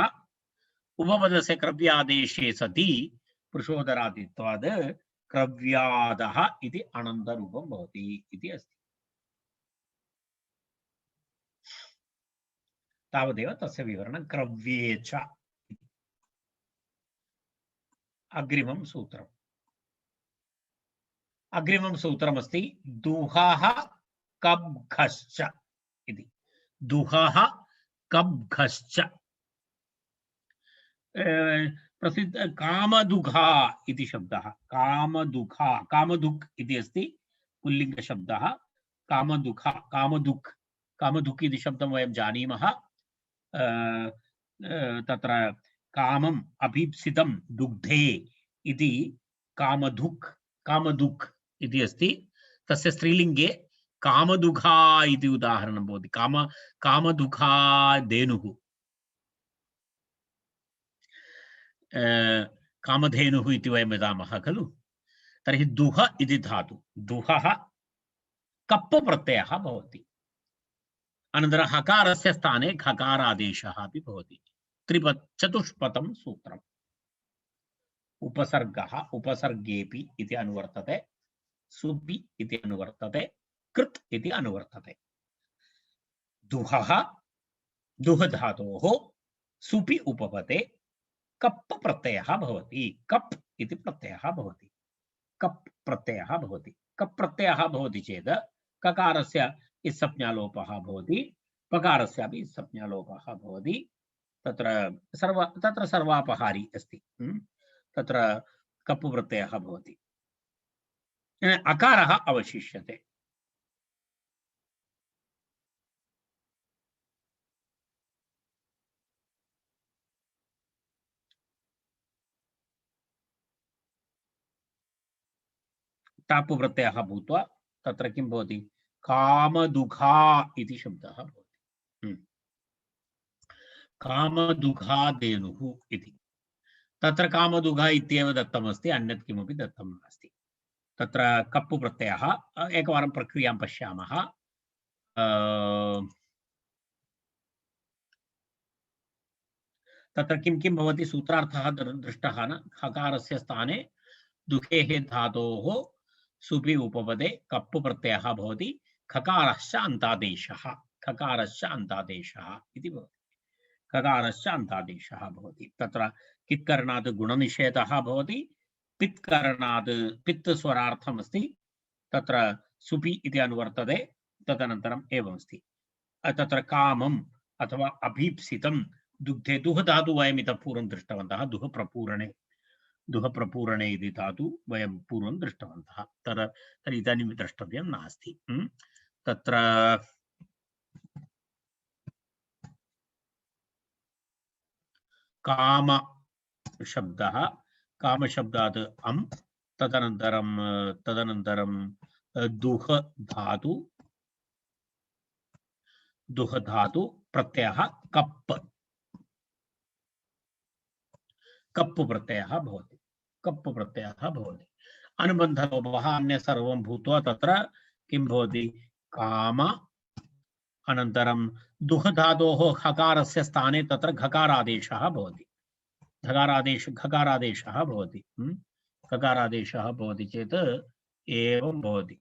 उपपदस्य क्रव्यादेशे सति पृषोदरादित्वात् क्रव्यादः इति अनन्तरूपं भवति इति अस्ति। तावदेव तस्य विवरणं क्रव्ये च। अग्रिमं सूत्रम् सूत्रमस्ति दुहः कब्घश्च इति। दुहः कब्घश्च प्रसिद्ध कामदुघा इति शब्दः। कामदुघा कामदुक् इति अस्ति पुल्लिङ्गशब्दः। कामदुघा कामदुक् कामदुक् इति शब्दं वयं जानीमः। तत्र कामम् अभीप्सितं दुग्धे इति कामधुक् कामदुक् इति अस्ति। तस्य स्त्रीलिङ्गे कामदुघा इति उदाहरणं भवति। कामदुघा धेनुः कामधेनुः इति वयं वदामः खलु। तर्हि दुह इति धातु दुहः कप् प्रत्ययः भवति। अनन्तरं हकारस्य स्थाने खकारादेशः अपि भवति। चतुष्पदं सूत्रम्। उपसर्गः उपसर्गेऽपि इति अनुवर्तते, सुपि इति अनुवर्तते, कृत् इति अनुवर्तते। दुहः दुह धातोः सुपि उपपदे कप् प्रत्ययः भवति। कप् इति प्रत्ययः भवति। कप् प्रत्ययः भवति। कप् प्रत्ययः भवति चेत् ककारस्य इत्संज्ञालोपः भवति, पकारस्य अपि इत्संज्ञालोपः भवति। तत्र सर्वापहारी अस्ति। तत्र कप् प्रत्ययः भवति। अकारः अवशिष्यते। टाप् प्रत्ययः भूत्वा तत्र किं भवति? कामदुघा इति शब्दः भवति। कामदुघा धेनुः इति। तत्र कामदुघा इत्येव दत्तमस्ति, अन्यत् किमपि दत्तं नास्ति। तत्र कप् प्रत्ययः एकवारं प्रक्रियां पश्यामः। तत्र किं किं भवति सूत्रार्थः दृष्टः न? हकारस्य स्थाने दुखेः धातोः सुपि उपपदे कप् प्रत्ययः भवति। खकारश्च अन्तादेशः खकारश्च अन्तादेशः इति भवति। खकारश्च अन्तादेशः भवति। तत्र कित्करणात् गुणनिषेधः भवति। पित्करणात् पित् स्वरार्थमस्ति। तत्र सुपि इति अनुवर्तते। तदनन्तरम् एवमस्ति। तत्र कामम् अथवा अभीप्सितं दुग्धे दुह धातु वयम् इतः पूर्वं दृष्टवन्तः। दुह प्रपूरणे इति धातु वयं पूर्वं दृष्टवन्तः। तर्हि इदानीं द्रष्टव्यं नास्ति। तत्र काम शब्दः कामशब्दात् अम् तदनन्तरं दुह धातु प्रत्ययः कप् प्रत्ययः भवति। कप् प्रत्ययः भवति। अनुबन्धलोपः अन्य सर्वं भूत्वा तत्र किं भवति? काम अनन्तरं दुह धातोः हकारस्य स्थाने तत्र घकारादेशः भवति। घकारादेशः भवति। घकारादेशः भवति चेत् एवं भवति।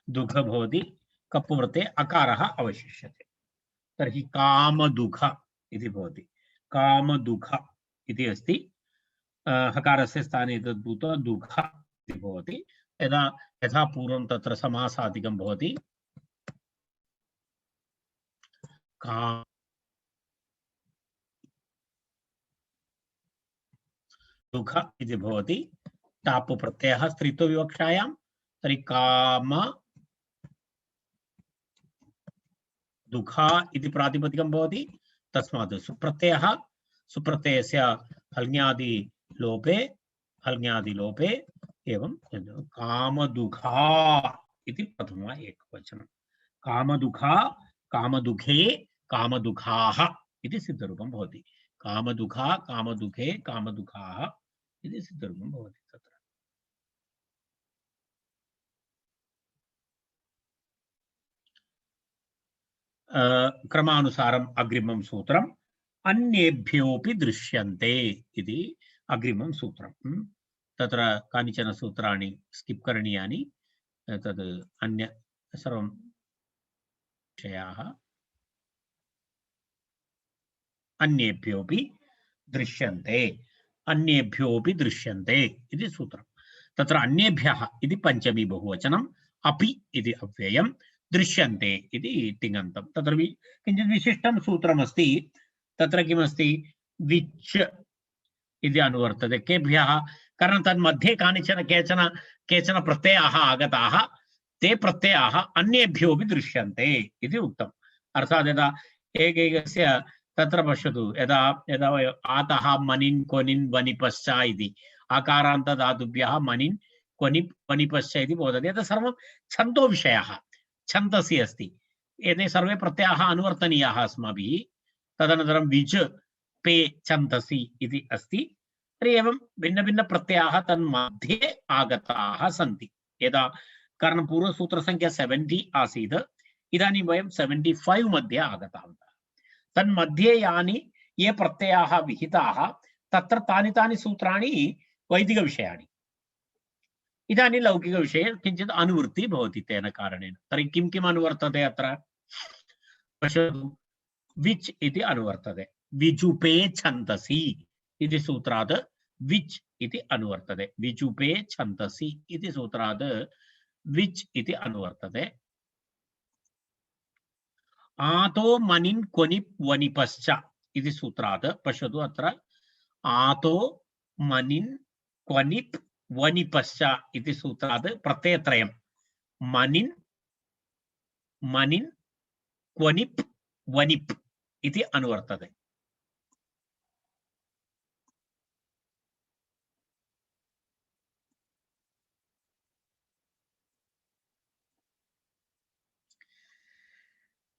दुघ भवति, कप् प्रत्यये अकारः अवशिष्यते। तर्हि कामदुघ इति भवति। कामदुघ इति अस्ति। हकारस्य स्थाने तद् भूत्वा दुघ इति भवति। यथा पूर्वं तत्र समासादिकं भवति। दुघ इति भवति। टाप् प्रत्ययः स्त्रीत्वविवक्षायां। तर्हि काम दुघा इति प्रातिपदिकं भवति। तस्मात् सुप्रत्ययस्य हल्ङ्यादिलोपे एवं कामदुघा इति प्रथम एकवचनं। कामदुघा कामदुघे कामदुघाः इति सिद्धरूपं भवति। कामदुघा कामदुघे कामदुघाः इति सिद्धरूपं भवति। तत्र क्रमानुसारम् अग्रिमं सूत्रम् अन्येभ्योऽपि दृश्यन्ते इति अग्रिमं सूत्रम्। तत्र कानिचन सूत्राणि स्किप् करणीयानि, तद् अन्य सर्वं विषयाः अन्येभ्योऽपि दृश्यन्ते, अन्येभ्योऽपि दृश्यन्ते इति सूत्रम्। तत्र अन्येभ्यः इति पंचमी बहुवचनम्, अपि इति अव्ययम्, दृश्यन्ते इति तिङन्तं। तत्र किञ्चित् विशिष्टं सूत्रमस्ति। तत्र किमस्ति, विच् इति अनुवर्तते केभ्यः, कारणं तन्मध्ये केचन प्रत्ययाः आगताः, ते प्रत्ययाः अन्येभ्योऽपि दृश्यन्ते इति उक्तम्। अर्थात् यदा एकैकस्य तत्र पश्यतु, यदा यदा आतः मनिन् क्वनिन् वनिपश्च इति आकारान्त धातुभ्यः मनिन् क्वनिप् वनिपश्च इति भवति। एतत् सर्वं छन्दो विषयः, छन्दसि अस्ति। एते सर्वे प्रत्ययाः अनुवर्तनीयाः अस्माभिः। तदनन्तरं विच पे छन्दसि इति अस्ति। तर्हि एवं भिन्नभिन्नप्रत्ययाः तन्मध्ये आगताः सन्ति। यदा कारणं पूर्वसूत्रसङ्ख्या 70 आसीत्, इदानीं वयं 75 मध्ये आगतवन्तः। तन्मध्ये यानि ये प्रत्ययाः विहिताः, तत्र तानि सूत्राणि वैदिकविषयाणि। इदानीं लौकिकविषये किञ्चित् अनुवृत्तिः भवति तेन कारणेन। तर्हि किं किम् अनुवर्तते अत्र पश्यतु। विच् इति अनुवर्तते, विजुपे छन्दसि इति सूत्रात् विच् इति अनुवर्तते, विजुपे छन्दसि इति सूत्रात् विच् इति अनुवर्तते। आतो मनिन् क्वनिप् वनिपश्च इति सूत्रात् पश्यतु, अत्र आतो मनिन् क्वनिप् वनिपश्च इति सूत्रात् प्रत्ययत्रयं मनिन् मनिन् क्वनिप् वनिप् इति अनुवर्तते।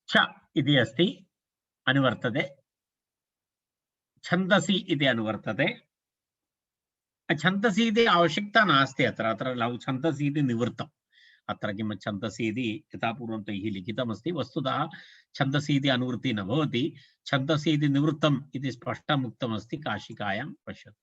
च इति अस्ति, अनुवर्तते। छन्दसि इति अनुवर्तते। छन्दसि इति आवश्यकता नास्ति। अत्र लघु छन्दसि इति निवृत्तम्। अत्र किं छन्दसि इति यथा पूर्वं तैः लिखितमस्ति, वस्तुतः छन्दसि इति अनुवृत्तिः न भवति, छन्दसि इति निवृत्तम् इति स्पष्टम् उक्तमस्ति काशिकायां। पश्यतु,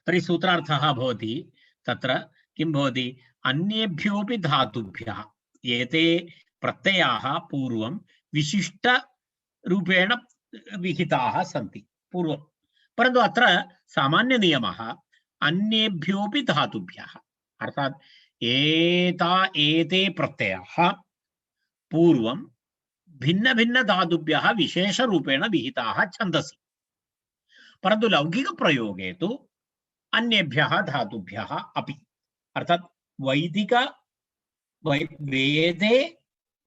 तर्हि सूत्रार्थः भवति, तत्र किं भवति, अन्येभ्योऽपि धातुभ्यः एते प्रत्ययाः पूर्वं विशिष्टरूपेण विहिताः सन्ति पूर्वं, परन्तु अत्र सामान्यनियमः अन्येभ्योऽपि धातुभ्यः, अर्थात् एते प्रत्ययाः पूर्वं भिन्नभिन्नधातुभ्यः विशेषरूपेण विहिताः छन्दसि, परन्तु लौकिकप्रयोगे तु अन्येभ्यः धातुभ्यः अपि, अर्थात् वेदे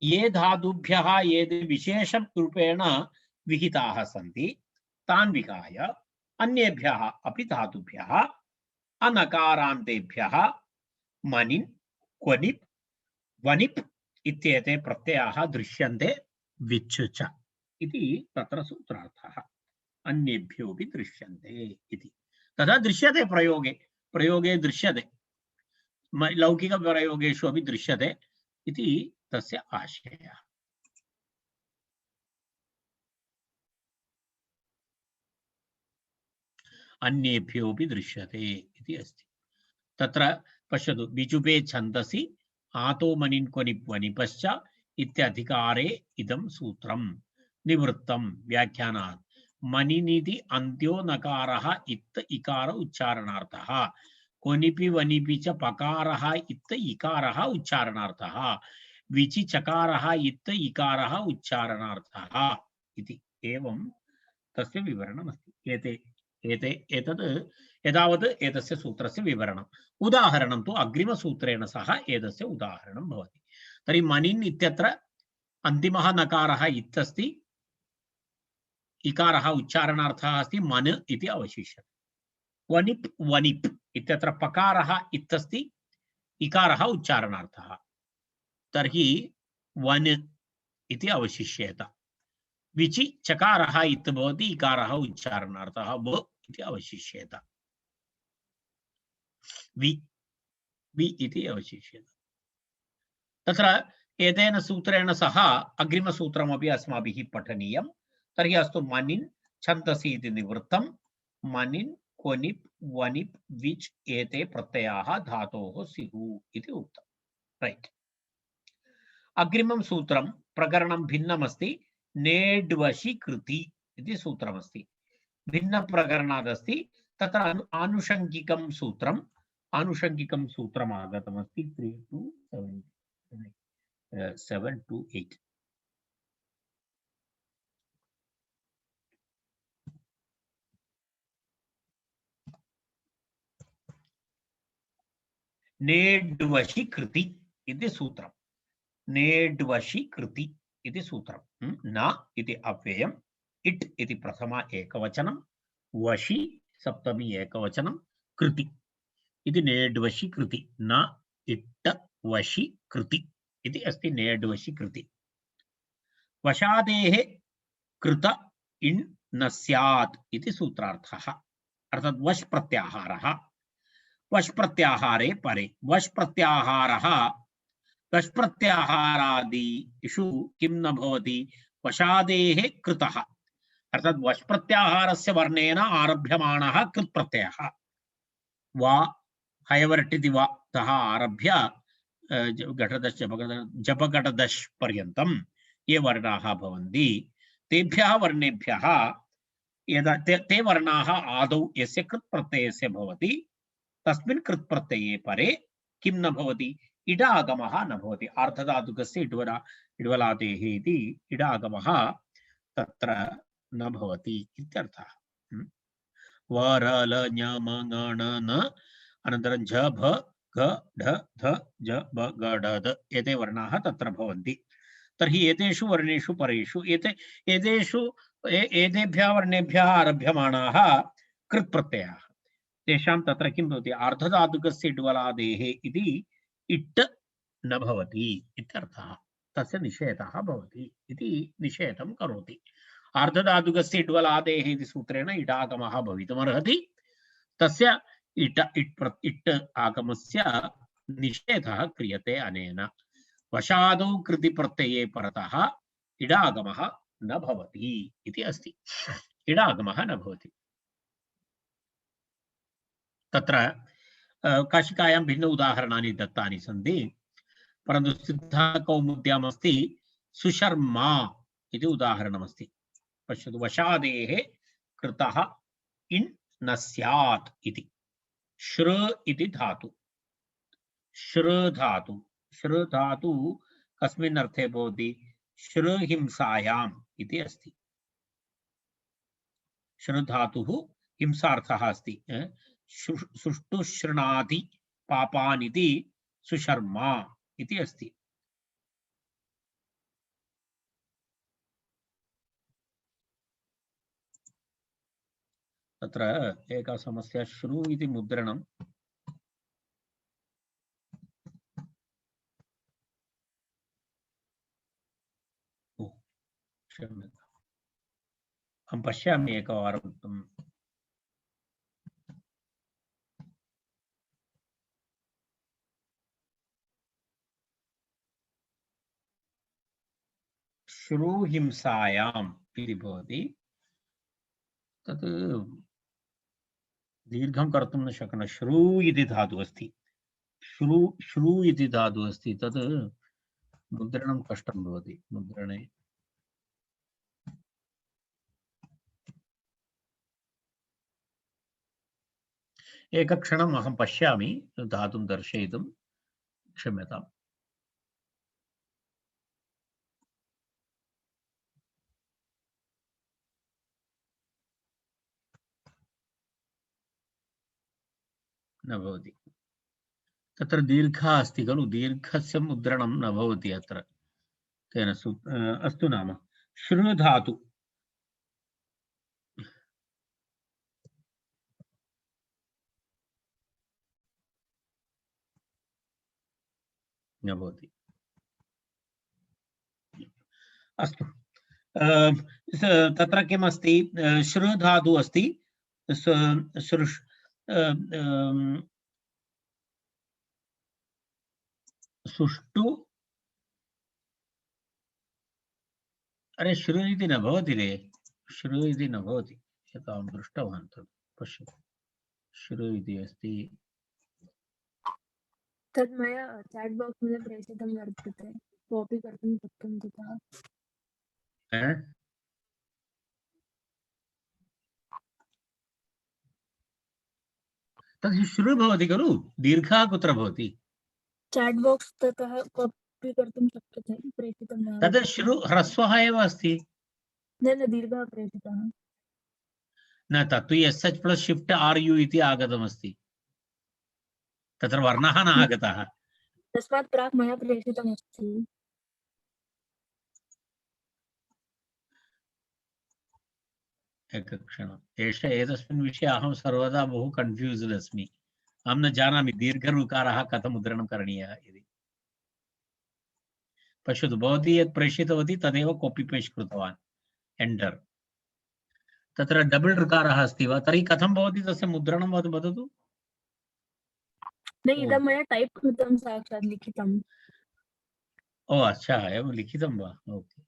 ये धातुभ्यः ये विशेषरूपेण विहिताः सन्ति, तान् विहाय अन्येभ्यः अपि धातुभ्यः अनकारान्तेभ्यः मनिन् क्वनिप् वनिप् इत्येते प्रत्ययाः दृश्यन्ते विच् च इति तत्र सूत्रार्थः। अन्येभ्योऽपि दृश्यन्ते इति तथा दृश्यते प्रयोगे दृश्यते, लौकिकप्रयोगेषु अपि दृश्यते इति तस्य आशयः। अन्येभ्योऽपि दृश्यते इति अस्ति। तत्र पश्यतु, विचुपे छन्दसि आतो मनिन् क्वनिप् वनिपश्च इत्यधिकारे इदं सूत्रं निवृत्तं। व्याख्यानात् मनिनिति अन्त्यो नकारः इत् इकार उच्चारणार्थः, क्वनिपि वनिपि च पकारः इत् इकारः उच्चारणार्थः, विचि चकारः इत् इकारः उच्चारणार्थः इति एवं तस्य विवरणमस्ति। एतद् एतावत् एतस्य सूत्रस्य विवरणम्। उदाहरणं तु अग्रिमसूत्रेण सह एतस्य उदाहरणं भवति। तर्हि मनिन् इत्यत्र अन्तिमः नकारः इत्यस्ति, इकारः उच्चारणार्थः अस्ति, मन इति अवशिष्यते। वनिप् वनिप् इत्यत्र पकारः इत्यस्ति, इकारः उच्चारणार्थः, तर्हि वन इति अवशिष्येत। विचि चकारः इति भवति, इकारः उच्चारणार्थः, व इति अवशिष्येत। वि इति अवशिष्येत। तत्र एतेन सूत्रेण सह अग्रिमसूत्रमपि अस्माभिः पठनीयं। तर्हि अस्तु, मनिन् छन्दसि इति निवृत्तं। मनिन् क्वनिप् वनिप् विच् एते प्रत्ययाः धातोः स्युः इति उक्तम्। रैट्। अग्रिमं सूत्रं प्रकरणं भिन्नमस्ति। नेड्वशि कृति इति सूत्रमस्ति। भिन्नप्रकरणादस्ति। तत्र आनुषङ्गिकं सूत्रम् आगतमस्ति 7 to 8। नेड्वशि कृति इति सूत्रम्। नेड्वशि कृति इति सूत्रम्। न इति अव्ययम्, इट् इति प्रथमा एकवचनं, वशि सप्तमी एकवचनं, कृति इति नेड्वशि कृति। न इट्ट वशि कृति इति अस्ति नेड्वशि कृति। वशादेः कृत इन् न स्यात् इति सूत्रार्थः। अर्थात् वश् प्रत्याहारः। वश् प्रत्याहारे परे वश् प्रत्याहारः वश् प्रत्याहारादिषु किं न भवति? वशादेः कृतः। अर्थात् वश् प्रत्याहारस्य वर्णेन आरभ्यमाणः कृत् प्रत्ययः। वा हयवर्टिति वा तः आरभ्य घटदश् जपघटदश् पर्यन्तं ये वर्णाः भवन्ति, तेभ्यः वर्णेभ्यः यदा ते वर्णाः आदौ यस्य कृत् प्रत्ययस्य भवति, तस्मिन् कृत् प्रत्यये परे किं न भवति? इडागमः न भवति। आर्धधातुकस्य इड्वलादेः इति इडागमः तत्र न भवति इत्यर्थः। वरल ञम ङ न अनन्तरं झ भ घ ढ ध ज ब ग ढ ध एते वर्णाः तत्र भवन्ति। तर्हि एतेषु वर्णेषु परेषु एतेभ्यः वर्णेभ्यः आरभ्यमाणाः कृत् प्रत्ययाः, तेषां तत्र किं भवति? आर्धधातुकस्य इड्वलादेः इति इट् न भवति इत्यर्थः। तस्य निषेधः भवति इति निषेधं करोति। आर्धधातुकस्य इड्वलादेः इति सूत्रेण इडागमः भवितुमर्हति। तस्य इट् आगमस्य निषेधः क्रियते अनेन। वशादौ कृति प्रत्यये परतः इडागमः न भवति इति अस्ति। इडागमः न भवति। तत्र काशिकायां भिन्न उदाहरणानि दत्तानि सन्ति, परन्तु सिद्धान्तकौमुद्याम् अस्ति सुशर्मा इति उदाहरणमस्ति। पश्यतु, वशादेः कृतः इन् न स्यात् इति। श्र इति धातु, श्र धातु कस्मिन् अर्थे भवति? श्रहिंसायाम् इति अस्ति। श्र धातुः हिंसार्थः अस्ति। सुष्ठु शृणाति पापान् इति सुशर्मा इति अस्ति। तत्र एका समस्या, श्रु इति मुद्रणं अहं पश्यामि एकवारं। श्रूहिंसायाम् इति भवति। तत् दीर्घं कर्तुं न शक्नुमः। श्रू इति धातुः अस्ति, श्रू इति धातुः अस्ति। तत् मुद्रणं कष्टं भवति। मुद्रणे एकक्षणम् अहं पश्यामि धातुं दर्शयितुं, क्षम्यताम्। न भवति। तत्र दीर्घः अस्ति खलु, दीर्घस्य मुद्रणं न भवति अत्र। तेन अस्तु नाम श्रु धातु न भवति। अस्तु, तत्र किम् अस्ति? श्रु धातु अस्ति। सुष्ठु अरे श्रु इति न भवति रे, श्रु इति न भवति, यथा अहं दृष्टवान् तत् पश्यतु, श्रु इति अस्ति। तद् मया चाट् बाक्स् मध्ये प्रेषितं वर्तते, कोऽपि कर्तुं शक्नोति तथा। तत् श्रु भवति खलु, दीर्घः कुत्र भवति? चाट् बाक्स् ततः कोऽपि कर्तुं शक्यते, प्रेषितं मया तद् श्रु ह्रस्वः एव अस्ति। न दीर्घः प्रेषितः। न, तत्तु SH प्लस् शिफ्ट् RU इति आगतमस्ति, तत्र वर्णः न आगतः। तस्मात् प्राक् मया प्रेषितमस्ति। एकक्षणम्, एतस्मिन् विषये अहं सर्वदा बहु कन्फ्यूस्ड् अस्मि। अहं न जानामि दीर्घऋकारः कथं मुद्रणं करणीयः इति। पश्यतु, भवती यत् प्रेषितवती तदेव कापि पेस्ट् कृतवान्, एंटर्। तत्र डबल् ऋकारः अस्ति वा? तर्हि कथं भवति तस्य मुद्रणं वदतु। न, इदं मया टैप् कृतं, साक्षात् लिखितम्। ओ अच्छा, एवं लिखितं वा? ओके,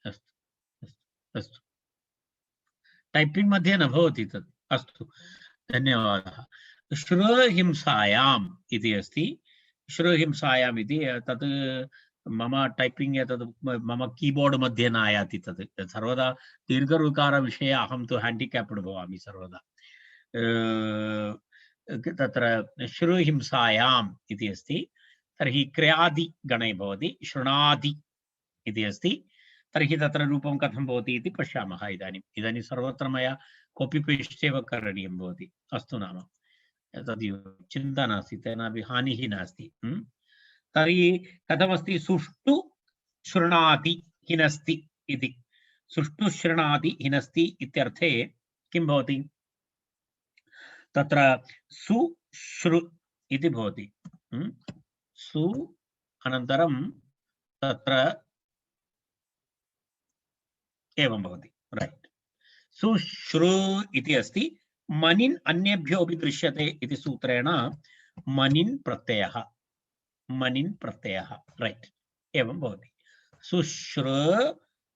अस्तु अस्तु अस्तु, टैपिंग मध्ये न भवति तत्। अस्तु, धन्यवादः। श्रुहिंसायाम् इति अस्ति, श्रुहिंसायाम् इति तत् मम टैपिंग तत् मम कीबोर्ड मध्ये न आयाति। तत् सर्वदा दीर्घऋकारविषये अहं तु हैंडिकैप्ड भवामि सर्वदा। तत्र श्रुहिंसायाम् इति अस्ति, तर्हि क्रियादि गणे भवति, शृणादि इति अस्ति। तर्हि तत्र रूपं कथं भवति इति पश्यामः इदानीम्। इदानीं सर्वत्र मया कॉपी पेस्ट एव करणीयं भवति। अस्तु नाम, तद् चिन्ता नास्ति, तेनापि हानिः नास्ति। तर्हि कथमस्ति? सुष्ठु शृणाति हिनस्ति इति। सुष्ठु शृणाति हिनस्ति इत्यर्थे किं भवति? तत्र सुश्रु इति भवति। सु अनन्तरं तत्र एवं भवति, राइट। सुश्रु इति अस्ति। मनिन् अन्येभ्यो अपि दृश्यते इति सूत्रेण मनिन् प्रत्ययः, मनिन् प्रत्ययः, राइट, एवं भवति। सुश्रु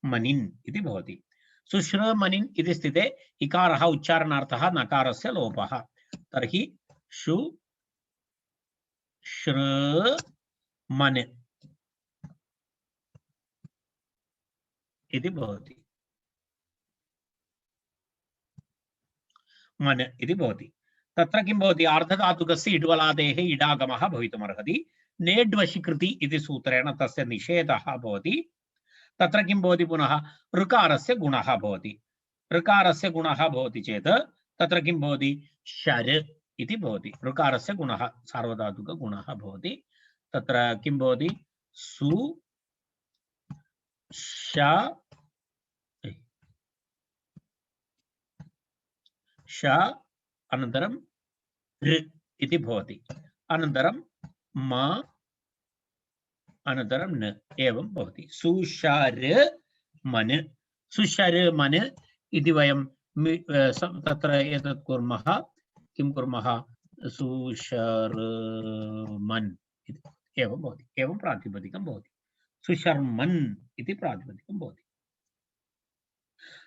मनिन् इति भवति। सुश्रु मनिन् इति स्थिते इकारः उच्चारणार्थः नकारस्य लोपः। तर्हि शु श्रु मन इति भवति, मन इति भवति। तत्र किं भवति? आर्धधातुकस्य इड्वलादेः इडागमः भवितुमर्हति। नेड्वशिकृति इति सूत्रेण तस्य निषेधः भवति। तत्र किं भवति? पुनः ऋकारस्य गुणः भवति। ऋकारस्य गुणः भवति चेत् तत्र किं भवति? शर इति भवति। ऋकारस्य गुणः सार्वधातुकगुणः भवति। तत्र किं भवति? सु श श अनन्तरं ऋ इति भवति। अनन्तरं म अनन्तरं न, एवं भवति। सुशर मन, सुशर मन इति वयं तत्र एतत् कुर्मः। किं कुर्मः? सुशर मन इति एवं भवति, एवं प्रातिपदिकं भवति। सुशर्मन् इति प्रातिपदिकं भवति।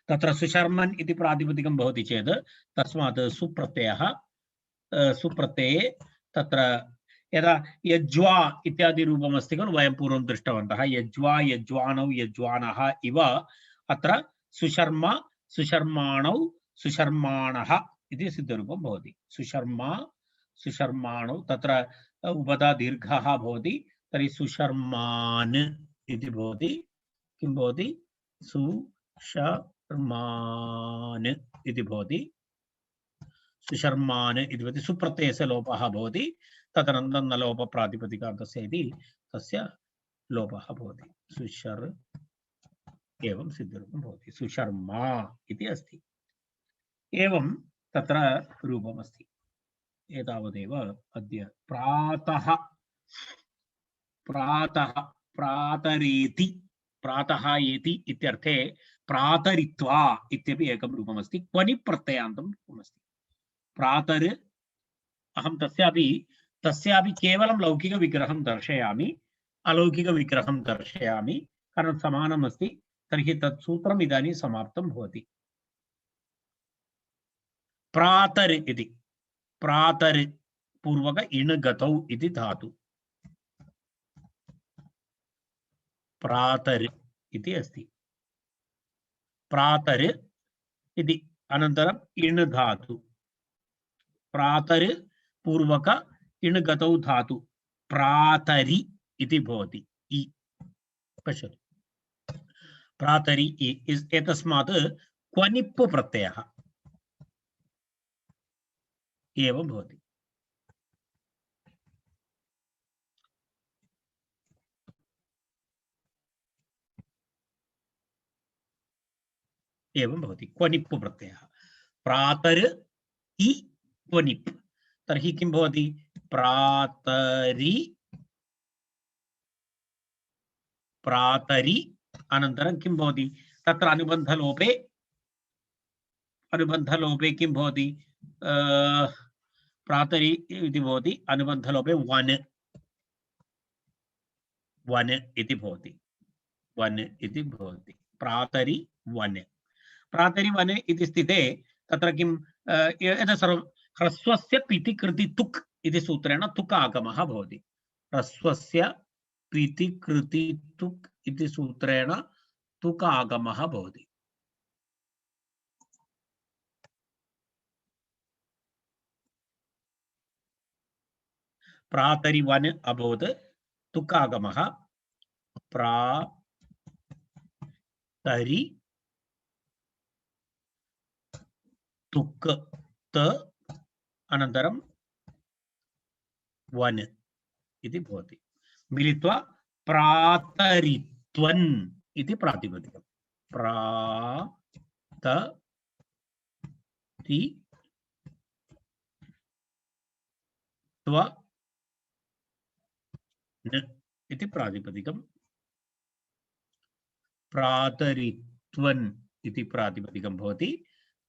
तत्र सुशर्मन् इति प्रातिपदिकं भवति चेत् तस्मात् सुप्रत्ययः, सुप्रत्यये तत्र यदा यज्वा इत्यादि रूपम् अस्ति खलु, वयं पूर्वं दृष्टवन्तः। यज्वा, यज्वानौ, यज्वानः इव अत्र सुशर्म, सुशर्माणौ, सुशर्माणः इति सिद्धरूपं भवति। सुशर्मा, सुशर्माणौ, तत्र उपधा दीर्घः भवति। तर्हि सुशर्मान् इति भवति। किं भवति? सुशर्मान् इति भवति। सुशर्मान् इति भवति। सुप्रत्ययस्य लोपः भवति। तदनन्तरं न लोप प्रातिपदिकान्तस्य इति तस्य लोपः भवति। सुशर् एवं सिद्धरूपं भवति। सुशर्मा इति अस्ति। एवं तत्र रूपमस्ति। एतावदेव अद्य। प्रातः, प्रातः, प्रातरेति, प्रातः एति इत्यर्थे प्रातरित्वा इत्यपि एकं रूपमस्ति। क्वनि प्रत्ययान्तं रूपमस्ति। प्रातर्, अहं तस्यापि केवलं लौकिकविग्रहं दर्शयामि, अलौकिकविग्रहं दर्शयामि, कारणं समानम् अस्ति। तर्हि तत् सूत्रम् इदानीं समाप्तं भवति। प्रातर् इति प्रातर् पूर्वक इण् गतौ इति धातु प्रातर् इति अस्ति। प्रातर् इति अनन्तरम् इण् धातु प्रातर् पूर्वक इण् गतौ धातु प्रातरि इति भवति। इ पश्यतु प्रातरि एतस्मात् क्वनिप् प्रत्ययः एवं भवति। एवं भवति क्वनिप् प्रत्ययः प्रातर् इ क्वनिप्। तर्हि किं भवति प्रातरि प्रातरि अनन्तरं किं भवति तत्र अनुबन्धलोपे किं भवति प्रातरि इति भवति अनुबन्धलोपे वन् वन् इति भवति वन् इति भवति प्रातरि वन् इति स्थिते तत्र किं एतत् सर्वं ह्रस्वस्य पिति कृति तुक् इति सूत्रेण तुक् आगमः भवति। ह्रस्वस्य पिति कृति तुक् इति सूत्रेण तुक् आगमः भवति। प्रातरि वन् अभवत् तुक् आगमः प्रातरि तुक् त अनन्तरं वन् इति भवति मिलित्वा प्रातरित्वन् इति प्रातिपदिकम् प्रातरित्वन् इति प्रातिपदिकम् प्रातरित्वन् इति प्रातिपदिकं भवति।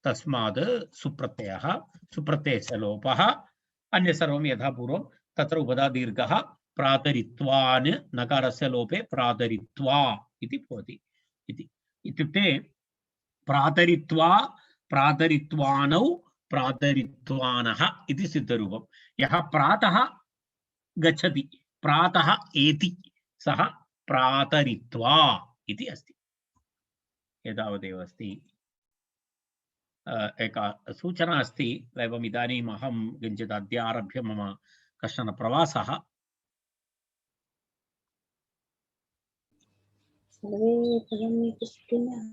तस्मात् सुप्रत्ययस्य लोपः अन्य सर्वं यथा पूर्वं तत्र उपधा दीर्घः प्रातरित्वान् नकारस्य लोपे प्रातरित्वा इति भवति इत्युक्ते प्रातरित्वा प्रातरित्वानौ प्रातरित्वानः इति सिद्धरूपं। यः प्रातः गच्छति प्रातः एति सः प्रातरित्वा इति अस्ति। एतावदेव अस्ति। एका सूचना अस्ति एवम् इदानीम् अहं किञ्चित् अद्य आरभ्य मम कश्चन प्रवासः। सर्वे भवन्तु सुखिनः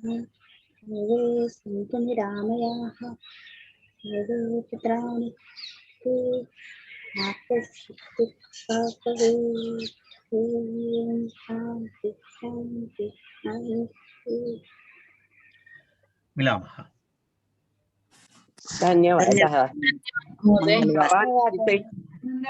सर्वे सन्तु निरामयाः सर्वे पुत्राणि शान्ति शान्ति शान्ति। मिलामः। धन्यवादः।